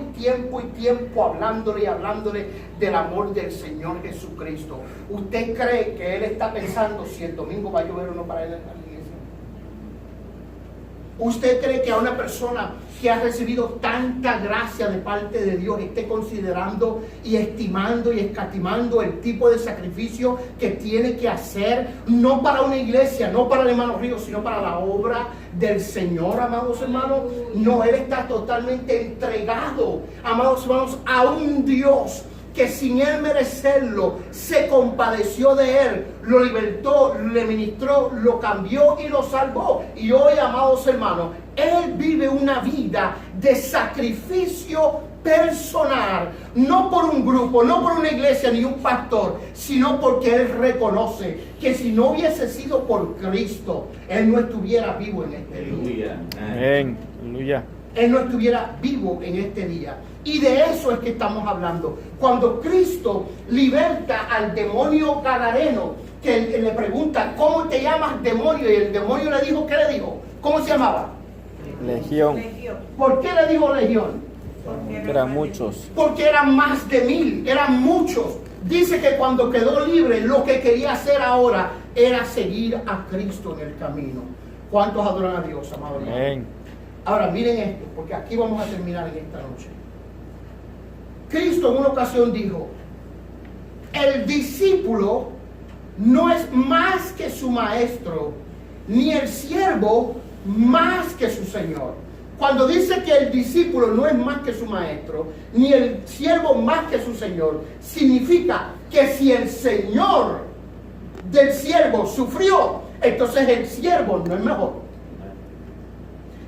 hablándole del amor del Señor Jesucristo. ¿Usted cree que él está pensando si el domingo va a llover o no para él en la iglesia? ¿Usted cree que a una persona que ha recibido tanta gracia de parte de Dios esté considerando y estimando y escatimando el tipo de sacrificio que tiene que hacer, no para una iglesia, no para el hermano Ríos, sino para la obra del Señor, amados hermanos? No, él está totalmente entregado, amados hermanos, a un Dios que sin él merecerlo se compadeció de él, lo libertó, le ministró, lo cambió y lo salvó. Y hoy, amados hermanos, él vive una vida de sacrificio personal, no por un grupo, no por una iglesia ni un pastor, sino porque él reconoce que si no hubiese sido por Cristo, él no estuviera vivo en este día. Amén. Aleluya. Él no estuviera vivo en este día. Y de eso es que estamos hablando. Cuando Cristo liberta al demonio gadareno, que le pregunta, ¿cómo te llamas, demonio? Y el demonio le dijo, ¿qué le dijo? ¿Cómo se llamaba? Legión. ¿Por qué le dijo legión? Porque eran muchos. Porque eran más de 1000, eran muchos. Dice que cuando quedó libre, lo que quería hacer ahora era seguir a Cristo en el camino. ¿Cuántos adoran a Dios, amado hermano? Amén. Ahora miren esto, porque aquí vamos a terminar en esta noche. Cristo en una ocasión dijo, el discípulo no es más que su maestro, ni el siervo más que su señor. Cuando dice que el discípulo no es más que su maestro, ni el siervo más que su señor, significa que si el señor del siervo sufrió, entonces el siervo no es mejor.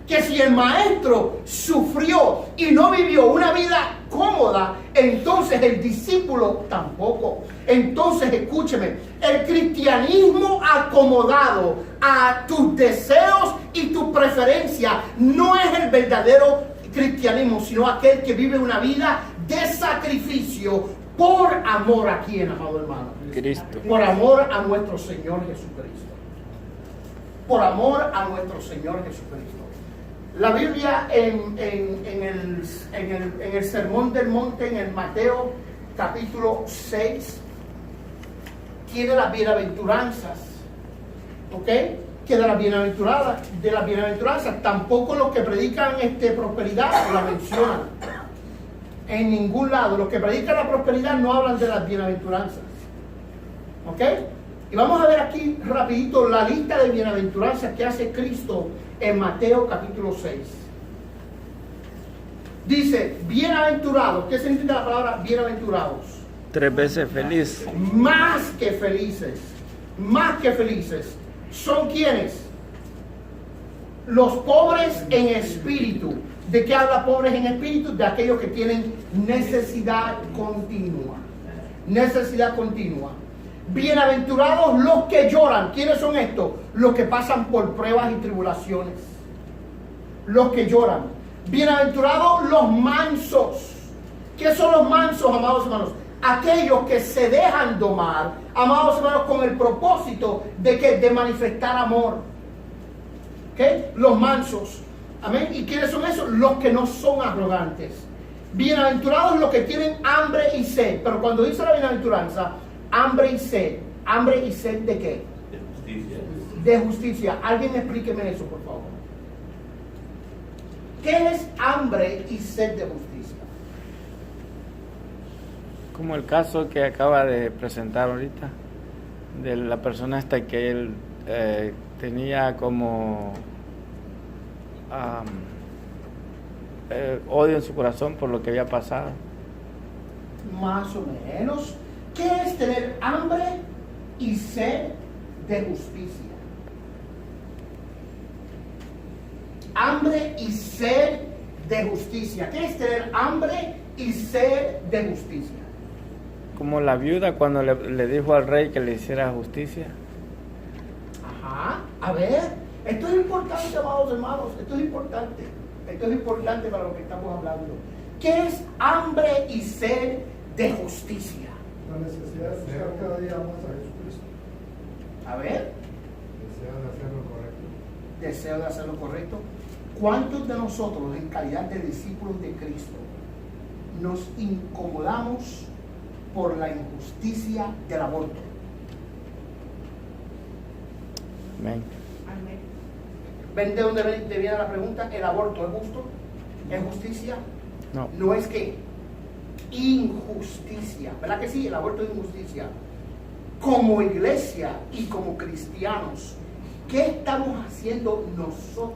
Que si el maestro sufrió y no vivió una vida cómoda, entonces el discípulo tampoco. Entonces escúcheme, el cristianismo acomodado a tus deseos y tu preferencia no es el verdadero cristianismo, sino aquel que vive una vida de sacrificio por amor a quién, amado hermano. Cristo. Por amor a nuestro Señor Jesucristo. Por amor a nuestro Señor Jesucristo. La Biblia en el Sermón del Monte, en el Mateo capítulo 6, tiene las bienaventuranzas, ¿ok? Que de las bienaventuranzas, tampoco los que predican prosperidad la mencionan. En ningún lado, los que predican la prosperidad no hablan de las bienaventuranzas, ¿ok? Y vamos a ver aquí rapidito la lista de bienaventuranzas que hace Cristo en Mateo capítulo 6. Dice, bienaventurados. ¿Qué significa la palabra bienaventurados? 3 veces feliz. Más que felices. Más que felices. ¿Son quiénes? Los pobres en espíritu. ¿De qué habla pobres en espíritu? De aquellos que tienen necesidad continua. Necesidad continua. Bienaventurados los que lloran. ¿Quiénes son estos? Los que pasan por pruebas y tribulaciones. Los que lloran. Bienaventurados los mansos. ¿Qué son los mansos, amados hermanos? Aquellos que se dejan domar, amados hermanos, con el propósito de manifestar amor. ¿Okay? Los mansos. Amén. ¿Y quiénes son esos? Los que no son arrogantes. Bienaventurados los que tienen hambre y sed. Pero cuando dice la bienaventuranza, hambre y sed. ¿Hambre y sed de qué? De justicia. De justicia. Alguien explíqueme eso, por favor. ¿Qué es hambre y sed de justicia? Como el caso que acaba de presentar ahorita, de la persona esta que él tenía como odio en su corazón por lo que había pasado. Más o menos. ¿Qué es tener hambre y sed de justicia? Hambre y sed de justicia. ¿Qué es tener hambre y sed de justicia? Como la viuda cuando le dijo al rey que le hiciera justicia. Ajá. A ver, esto es importante, amados hermanos. Esto es importante. Esto es importante para lo que estamos hablando. ¿Qué es hambre y sed de justicia? La necesidad de buscar cada día más a Jesucristo. A ver. Deseo de hacer lo correcto. Deseo de hacer lo correcto. ¿Cuántos de nosotros, en calidad de discípulos de Cristo, nos incomodamos por la injusticia del aborto? Amén. ¿Ven de dónde viene la pregunta? ¿El aborto es justo? ¿Es justicia? No. No es que injusticia, ¿verdad que sí? El aborto es injusticia. Como iglesia y como cristianos, ¿qué estamos haciendo nosotros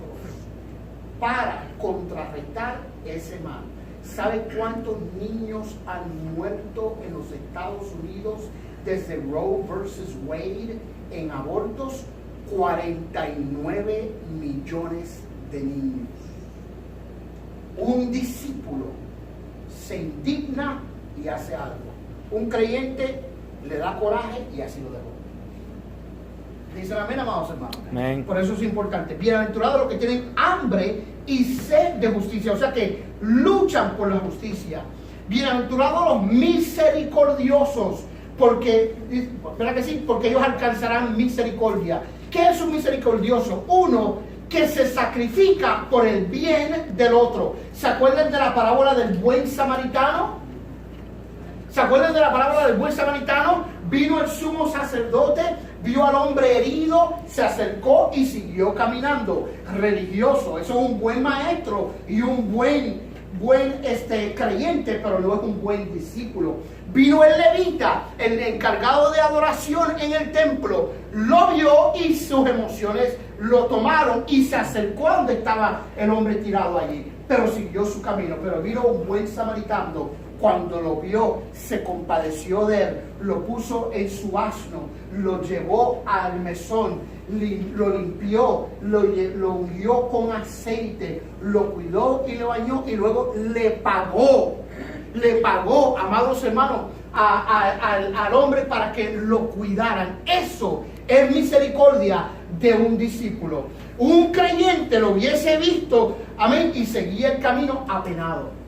para contrarrestar ese mal? ¿Sabe cuántos niños han muerto en los Estados Unidos desde Roe versus Wade en abortos? 49 millones de niños. Un discípulo se indigna y hace algo. Un creyente le da coraje y así lo dejó. Dicen amén, amados hermanos. Amén. Por eso es importante. Bienaventurados los que tienen hambre y sed de justicia, o sea que luchan por la justicia. Bienaventurados los misericordiosos, porque, ¿verdad que sí? Porque ellos alcanzarán misericordia. ¿Qué es un misericordioso? Uno que se sacrifica por el bien del otro. ¿Se acuerdan de la parábola del buen samaritano? ¿Se acuerdan de la parábola del buen samaritano? Vino el sumo sacerdote, vio al hombre herido, se acercó y siguió caminando. Religioso, eso es un buen maestro y un buen creyente, pero no es un buen discípulo. Vino el levita, el encargado de adoración en el templo, lo vio y sus emociones lo tomaron y se acercó a donde estaba el hombre tirado allí, pero siguió su camino. Pero vino un buen samaritano, cuando lo vio, se compadeció de él, lo puso en su asno, lo llevó al mesón, lo limpió, lo ungió con aceite, lo cuidó y lo bañó y luego le pagó, amados hermanos, al hombre para que lo cuidaran. Eso es misericordia de un discípulo. Un creyente lo hubiese visto, amén, y seguía el camino apenado.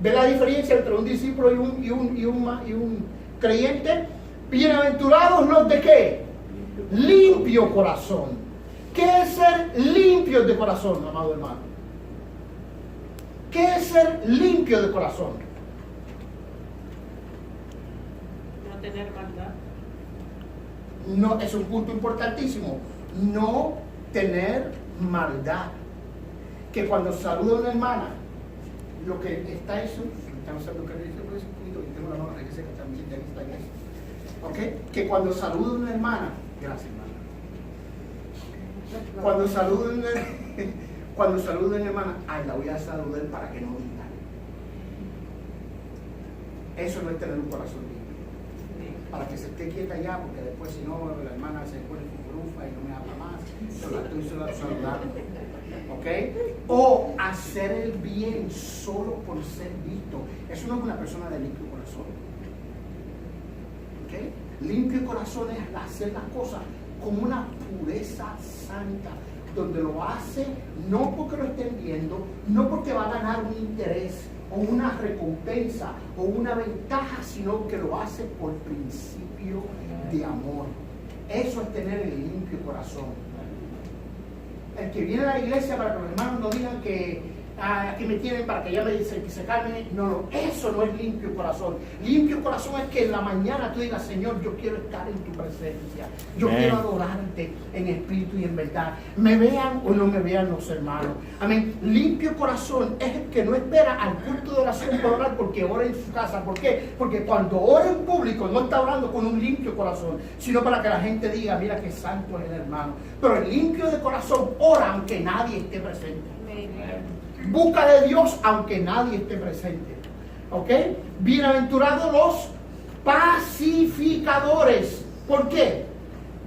¿Ve la diferencia entre un discípulo y un creyente? Bienaventurados los de ¿qué? Limpio corazón. ¿Qué es ser limpios de corazón, amado hermano? ¿Qué es ser limpio de corazón? No tener maldad. No, es un punto importantísimo. No tener maldad. Que cuando saluda a una hermana, lo que está eso, tengo la mano que también está en eso. ¿Ok? Que cuando saluda a una hermana, gracias hermana. Cuando saluda a una hermana, ay, la voy a saludar para que no diga. Eso no es tener un corazón limpio. Para que se esté quieta ya, porque después si no, la hermana se pone fufurufa y no me habla más. Solo la estoy saludando. ¿Ok? O hacer el bien solo por ser visto. Eso no es una persona de limpio corazón. ¿Ok? Limpio corazón es hacer las cosas con una pureza santa, donde lo hace no porque lo estén viendo, no porque va a ganar un interés o una recompensa o una ventaja, sino que lo hace por principio de amor. Eso es tener el limpio corazón. El que viene a la iglesia para que los hermanos no digan que aquí me tienen para que ya me dicen que se calmen. No, eso no es limpio corazón. Limpio corazón es que en la mañana tú digas, Señor, yo quiero estar en tu presencia. Yo quiero adorarte en espíritu y en verdad. Me vean o no me vean los hermanos. Amén. Limpio corazón es el que no espera al culto de oración para orar porque ora en su casa. ¿Por qué? Porque cuando ora en público no está orando con un limpio corazón, sino para que la gente diga, mira qué santo es el hermano. Pero el limpio de corazón ora aunque nadie esté presente. Busca de Dios aunque nadie esté presente. ¿Ok? Bienaventurados los pacificadores. ¿Por qué?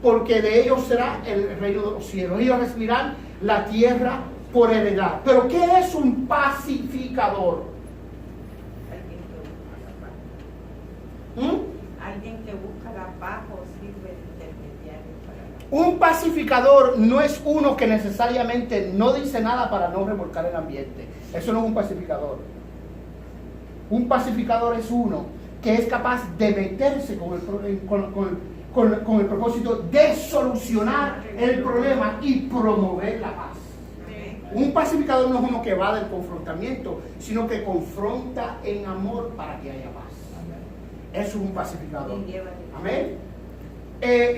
Porque de ellos será el reino de los cielos. Ellos recibirán la tierra por heredad. Pero ¿qué es un pacificador? Alguien que busca la paz o sirve de intermediario para la paz. Un pacificador no es uno que necesariamente no dice nada para no revolcar el ambiente. Eso no es un pacificador. Un pacificador es uno que es capaz de meterse con el propósito de solucionar el problema y promover la paz. Un pacificador no es uno que va del confrontamiento, sino que confronta en amor para que haya paz. Eso es un pacificador. Amén.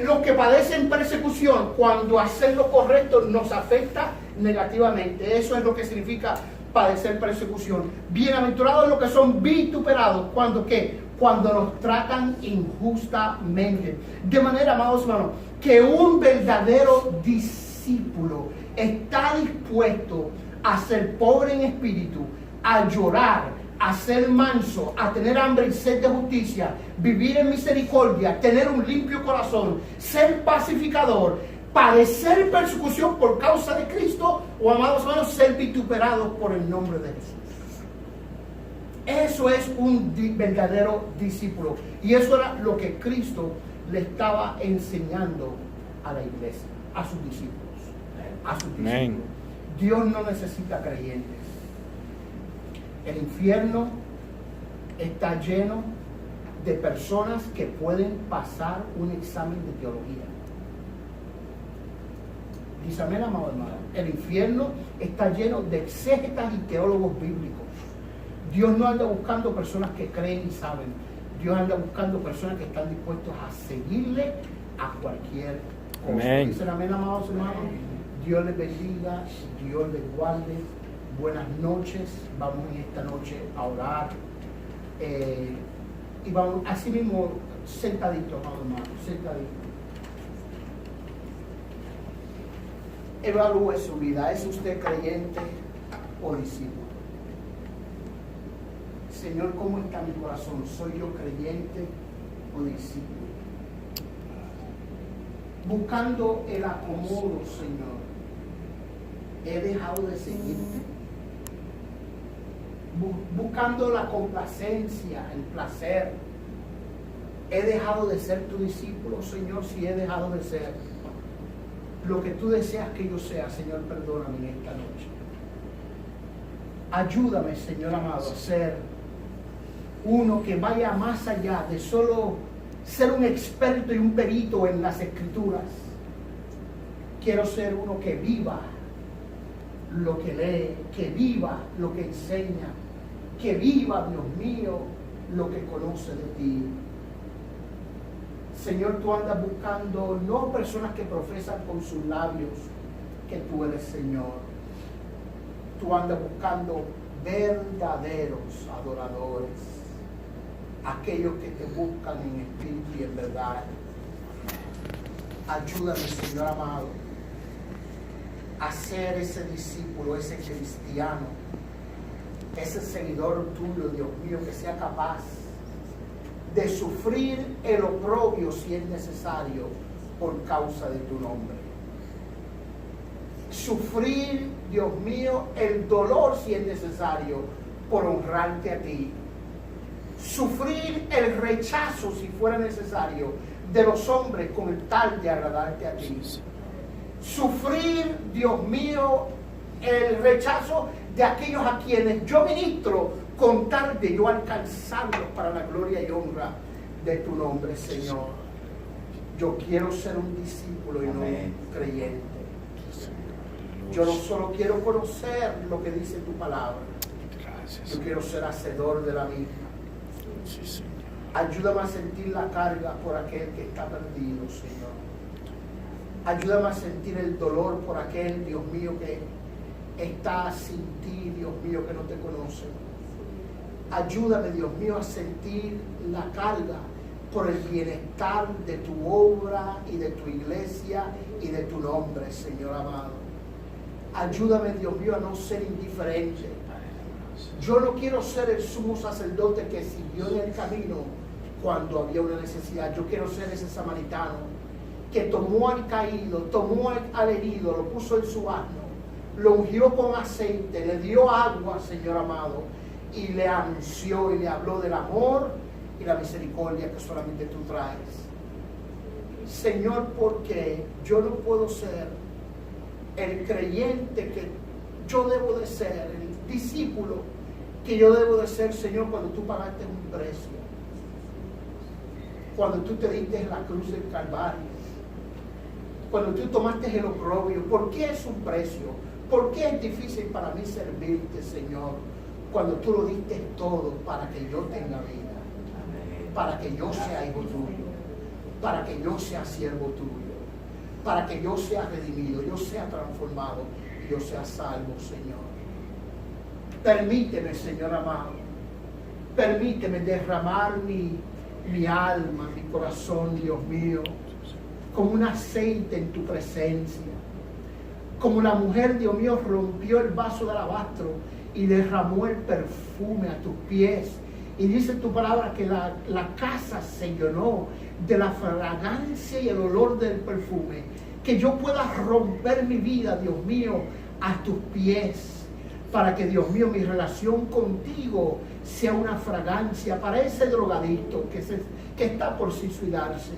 Los que padecen persecución, cuando hacen lo correcto nos afecta negativamente. Eso es lo que significa padecer persecución. Bienaventurados los que son vituperados. ¿Cuándo qué? Cuando nos tratan injustamente. De manera, amados hermanos, que un verdadero discípulo está dispuesto a ser pobre en espíritu, a llorar, a ser manso, a tener hambre y sed de justicia, vivir en misericordia, tener un limpio corazón, ser pacificador, padecer persecución por causa de Cristo, o amados hermanos, ser vituperados por el nombre de Jesús. Eso es un verdadero discípulo. Y eso era lo que Cristo le estaba enseñando a la iglesia, a sus discípulos, a sus Amén. discípulos. Dios no necesita creyentes. El infierno está lleno de personas que pueden pasar un examen de teología. Dice amén, amado hermano. El infierno está lleno de exégetas y teólogos bíblicos. Dios no anda buscando personas que creen y saben. Dios anda buscando personas que están dispuestos a seguirle a cualquier cosa. Amén. Dicen amén, amados hermanos. Dios les bendiga, Dios les guarde. Buenas noches. Vamos en esta noche a orar. Y vamos así mismo sentadito, amado hermano, sentadito. Evalúe su vida. ¿Es usted creyente o discípulo? Señor, ¿cómo está mi corazón? ¿Soy yo creyente o discípulo? Buscando el acomodo, Señor, he dejado de seguirte. Buscando la complacencia, el placer, he dejado de ser tu discípulo, Señor. Si he dejado de ser lo que tú deseas que yo sea, Señor, perdóname en esta noche. Ayúdame, Señor amado, a ser uno que vaya más allá de solo ser un experto y un perito en las Escrituras. Quiero ser uno que viva lo que lee, que viva lo que enseña, que viva, Dios mío, lo que conoce de ti. Señor, tú andas buscando no personas que profesan con sus labios que tú eres Señor. Tú andas buscando verdaderos adoradores, aquellos que te buscan en espíritu y en verdad. Ayúdame, Señor amado, a ser ese discípulo, ese cristiano, ese seguidor tuyo, Dios mío, que sea capaz de sufrir el oprobio si es necesario por causa de tu nombre. Sufrir, Dios mío, el dolor si es necesario por honrarte a ti. Sufrir el rechazo si fuera necesario de los hombres con el tal de agradarte a ti. Sufrir, Dios mío, el rechazo de aquellos a quienes yo ministro con tal de yo alcanzarlos para la gloria y honra de tu nombre, Señor. Yo quiero ser un discípulo y no un creyente. Yo no solo quiero conocer lo que dice tu palabra, yo quiero ser hacedor de la misma. Ayúdame a sentir la carga por aquel que está perdido, Señor. Ayúdame a sentir el dolor por aquel, Dios mío, que está sin ti, Dios mío, que no te conoce. Ayúdame, Dios mío, a sentir la carga por el bienestar de tu obra y de tu iglesia y de tu nombre, Señor amado. Ayúdame, Dios mío, a no ser indiferente. Yo no quiero ser el sumo sacerdote que siguió en el camino cuando había una necesidad. Yo quiero ser ese samaritano que tomó al caído, tomó al herido, lo puso en su asno, lo ungió con aceite, le dio agua, Señor amado, y le anunció y le habló del amor y la misericordia que solamente tú traes. Señor, porque yo no puedo ser el creyente que yo debo de ser, el discípulo que yo debo de ser, Señor, cuando tú pagaste un precio, cuando tú te diste en la cruz del Calvario, cuando tú tomaste el oprobio. ¿Por qué es un precio? ¿Por qué es difícil para mí servirte, Señor, cuando tú lo diste todo para que yo tenga vida, para que yo sea hijo tuyo, para que yo sea siervo tuyo, para que yo sea redimido, yo sea transformado, yo sea salvo, Señor? Permíteme, Señor amado, permíteme derramar mi alma, mi corazón, Dios mío, como un aceite en tu presencia. Como la mujer, Dios mío, rompió el vaso de alabastro y derramó el perfume a tus pies. Y dice tu palabra que la casa se llenó de la fragancia y el olor del perfume. Que yo pueda romper mi vida, Dios mío, a tus pies. Para que, Dios mío, mi relación contigo sea una fragancia para ese drogadicto que está por suicidarse.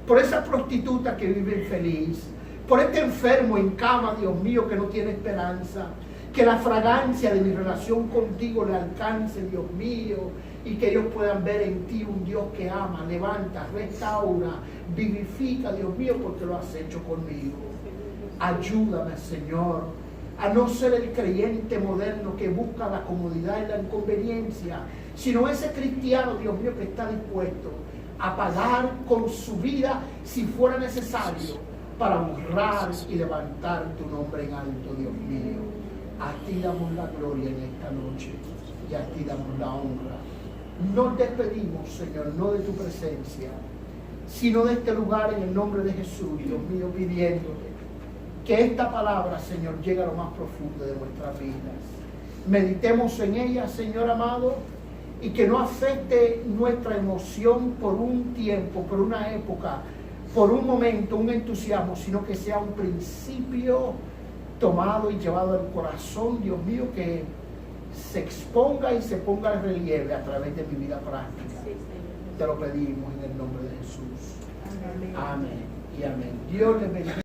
por esa prostituta que vive infeliz, por este enfermo en cama, Dios mío, que no tiene esperanza. Que la fragancia de mi relación contigo le alcance, Dios mío, y que ellos puedan ver en ti un Dios que ama, levanta, restaura, vivifica, Dios mío, porque lo has hecho conmigo. Ayúdame, Señor, a no ser el creyente moderno que busca la comodidad y la inconveniencia, sino ese cristiano, Dios mío, que está dispuesto a pagar con su vida si fuera necesario para honrar y levantar tu nombre en alto, Dios mío. A ti damos la gloria en esta noche y a ti damos la honra. Nos despedimos, Señor, no de tu presencia, sino de este lugar en el nombre de Jesús, Dios mío, pidiéndote que esta palabra, Señor, llegue a lo más profundo de nuestras vidas. Meditemos en ella, Señor amado, y que no afecte nuestra emoción por un tiempo, por una época, por un momento, un entusiasmo, sino que sea un principio tomado y llevado al corazón, Dios mío, que se exponga y se ponga en relieve a través de mi vida práctica. Te lo pedimos en el nombre de Jesús. Amén y amén. Dios les bendiga.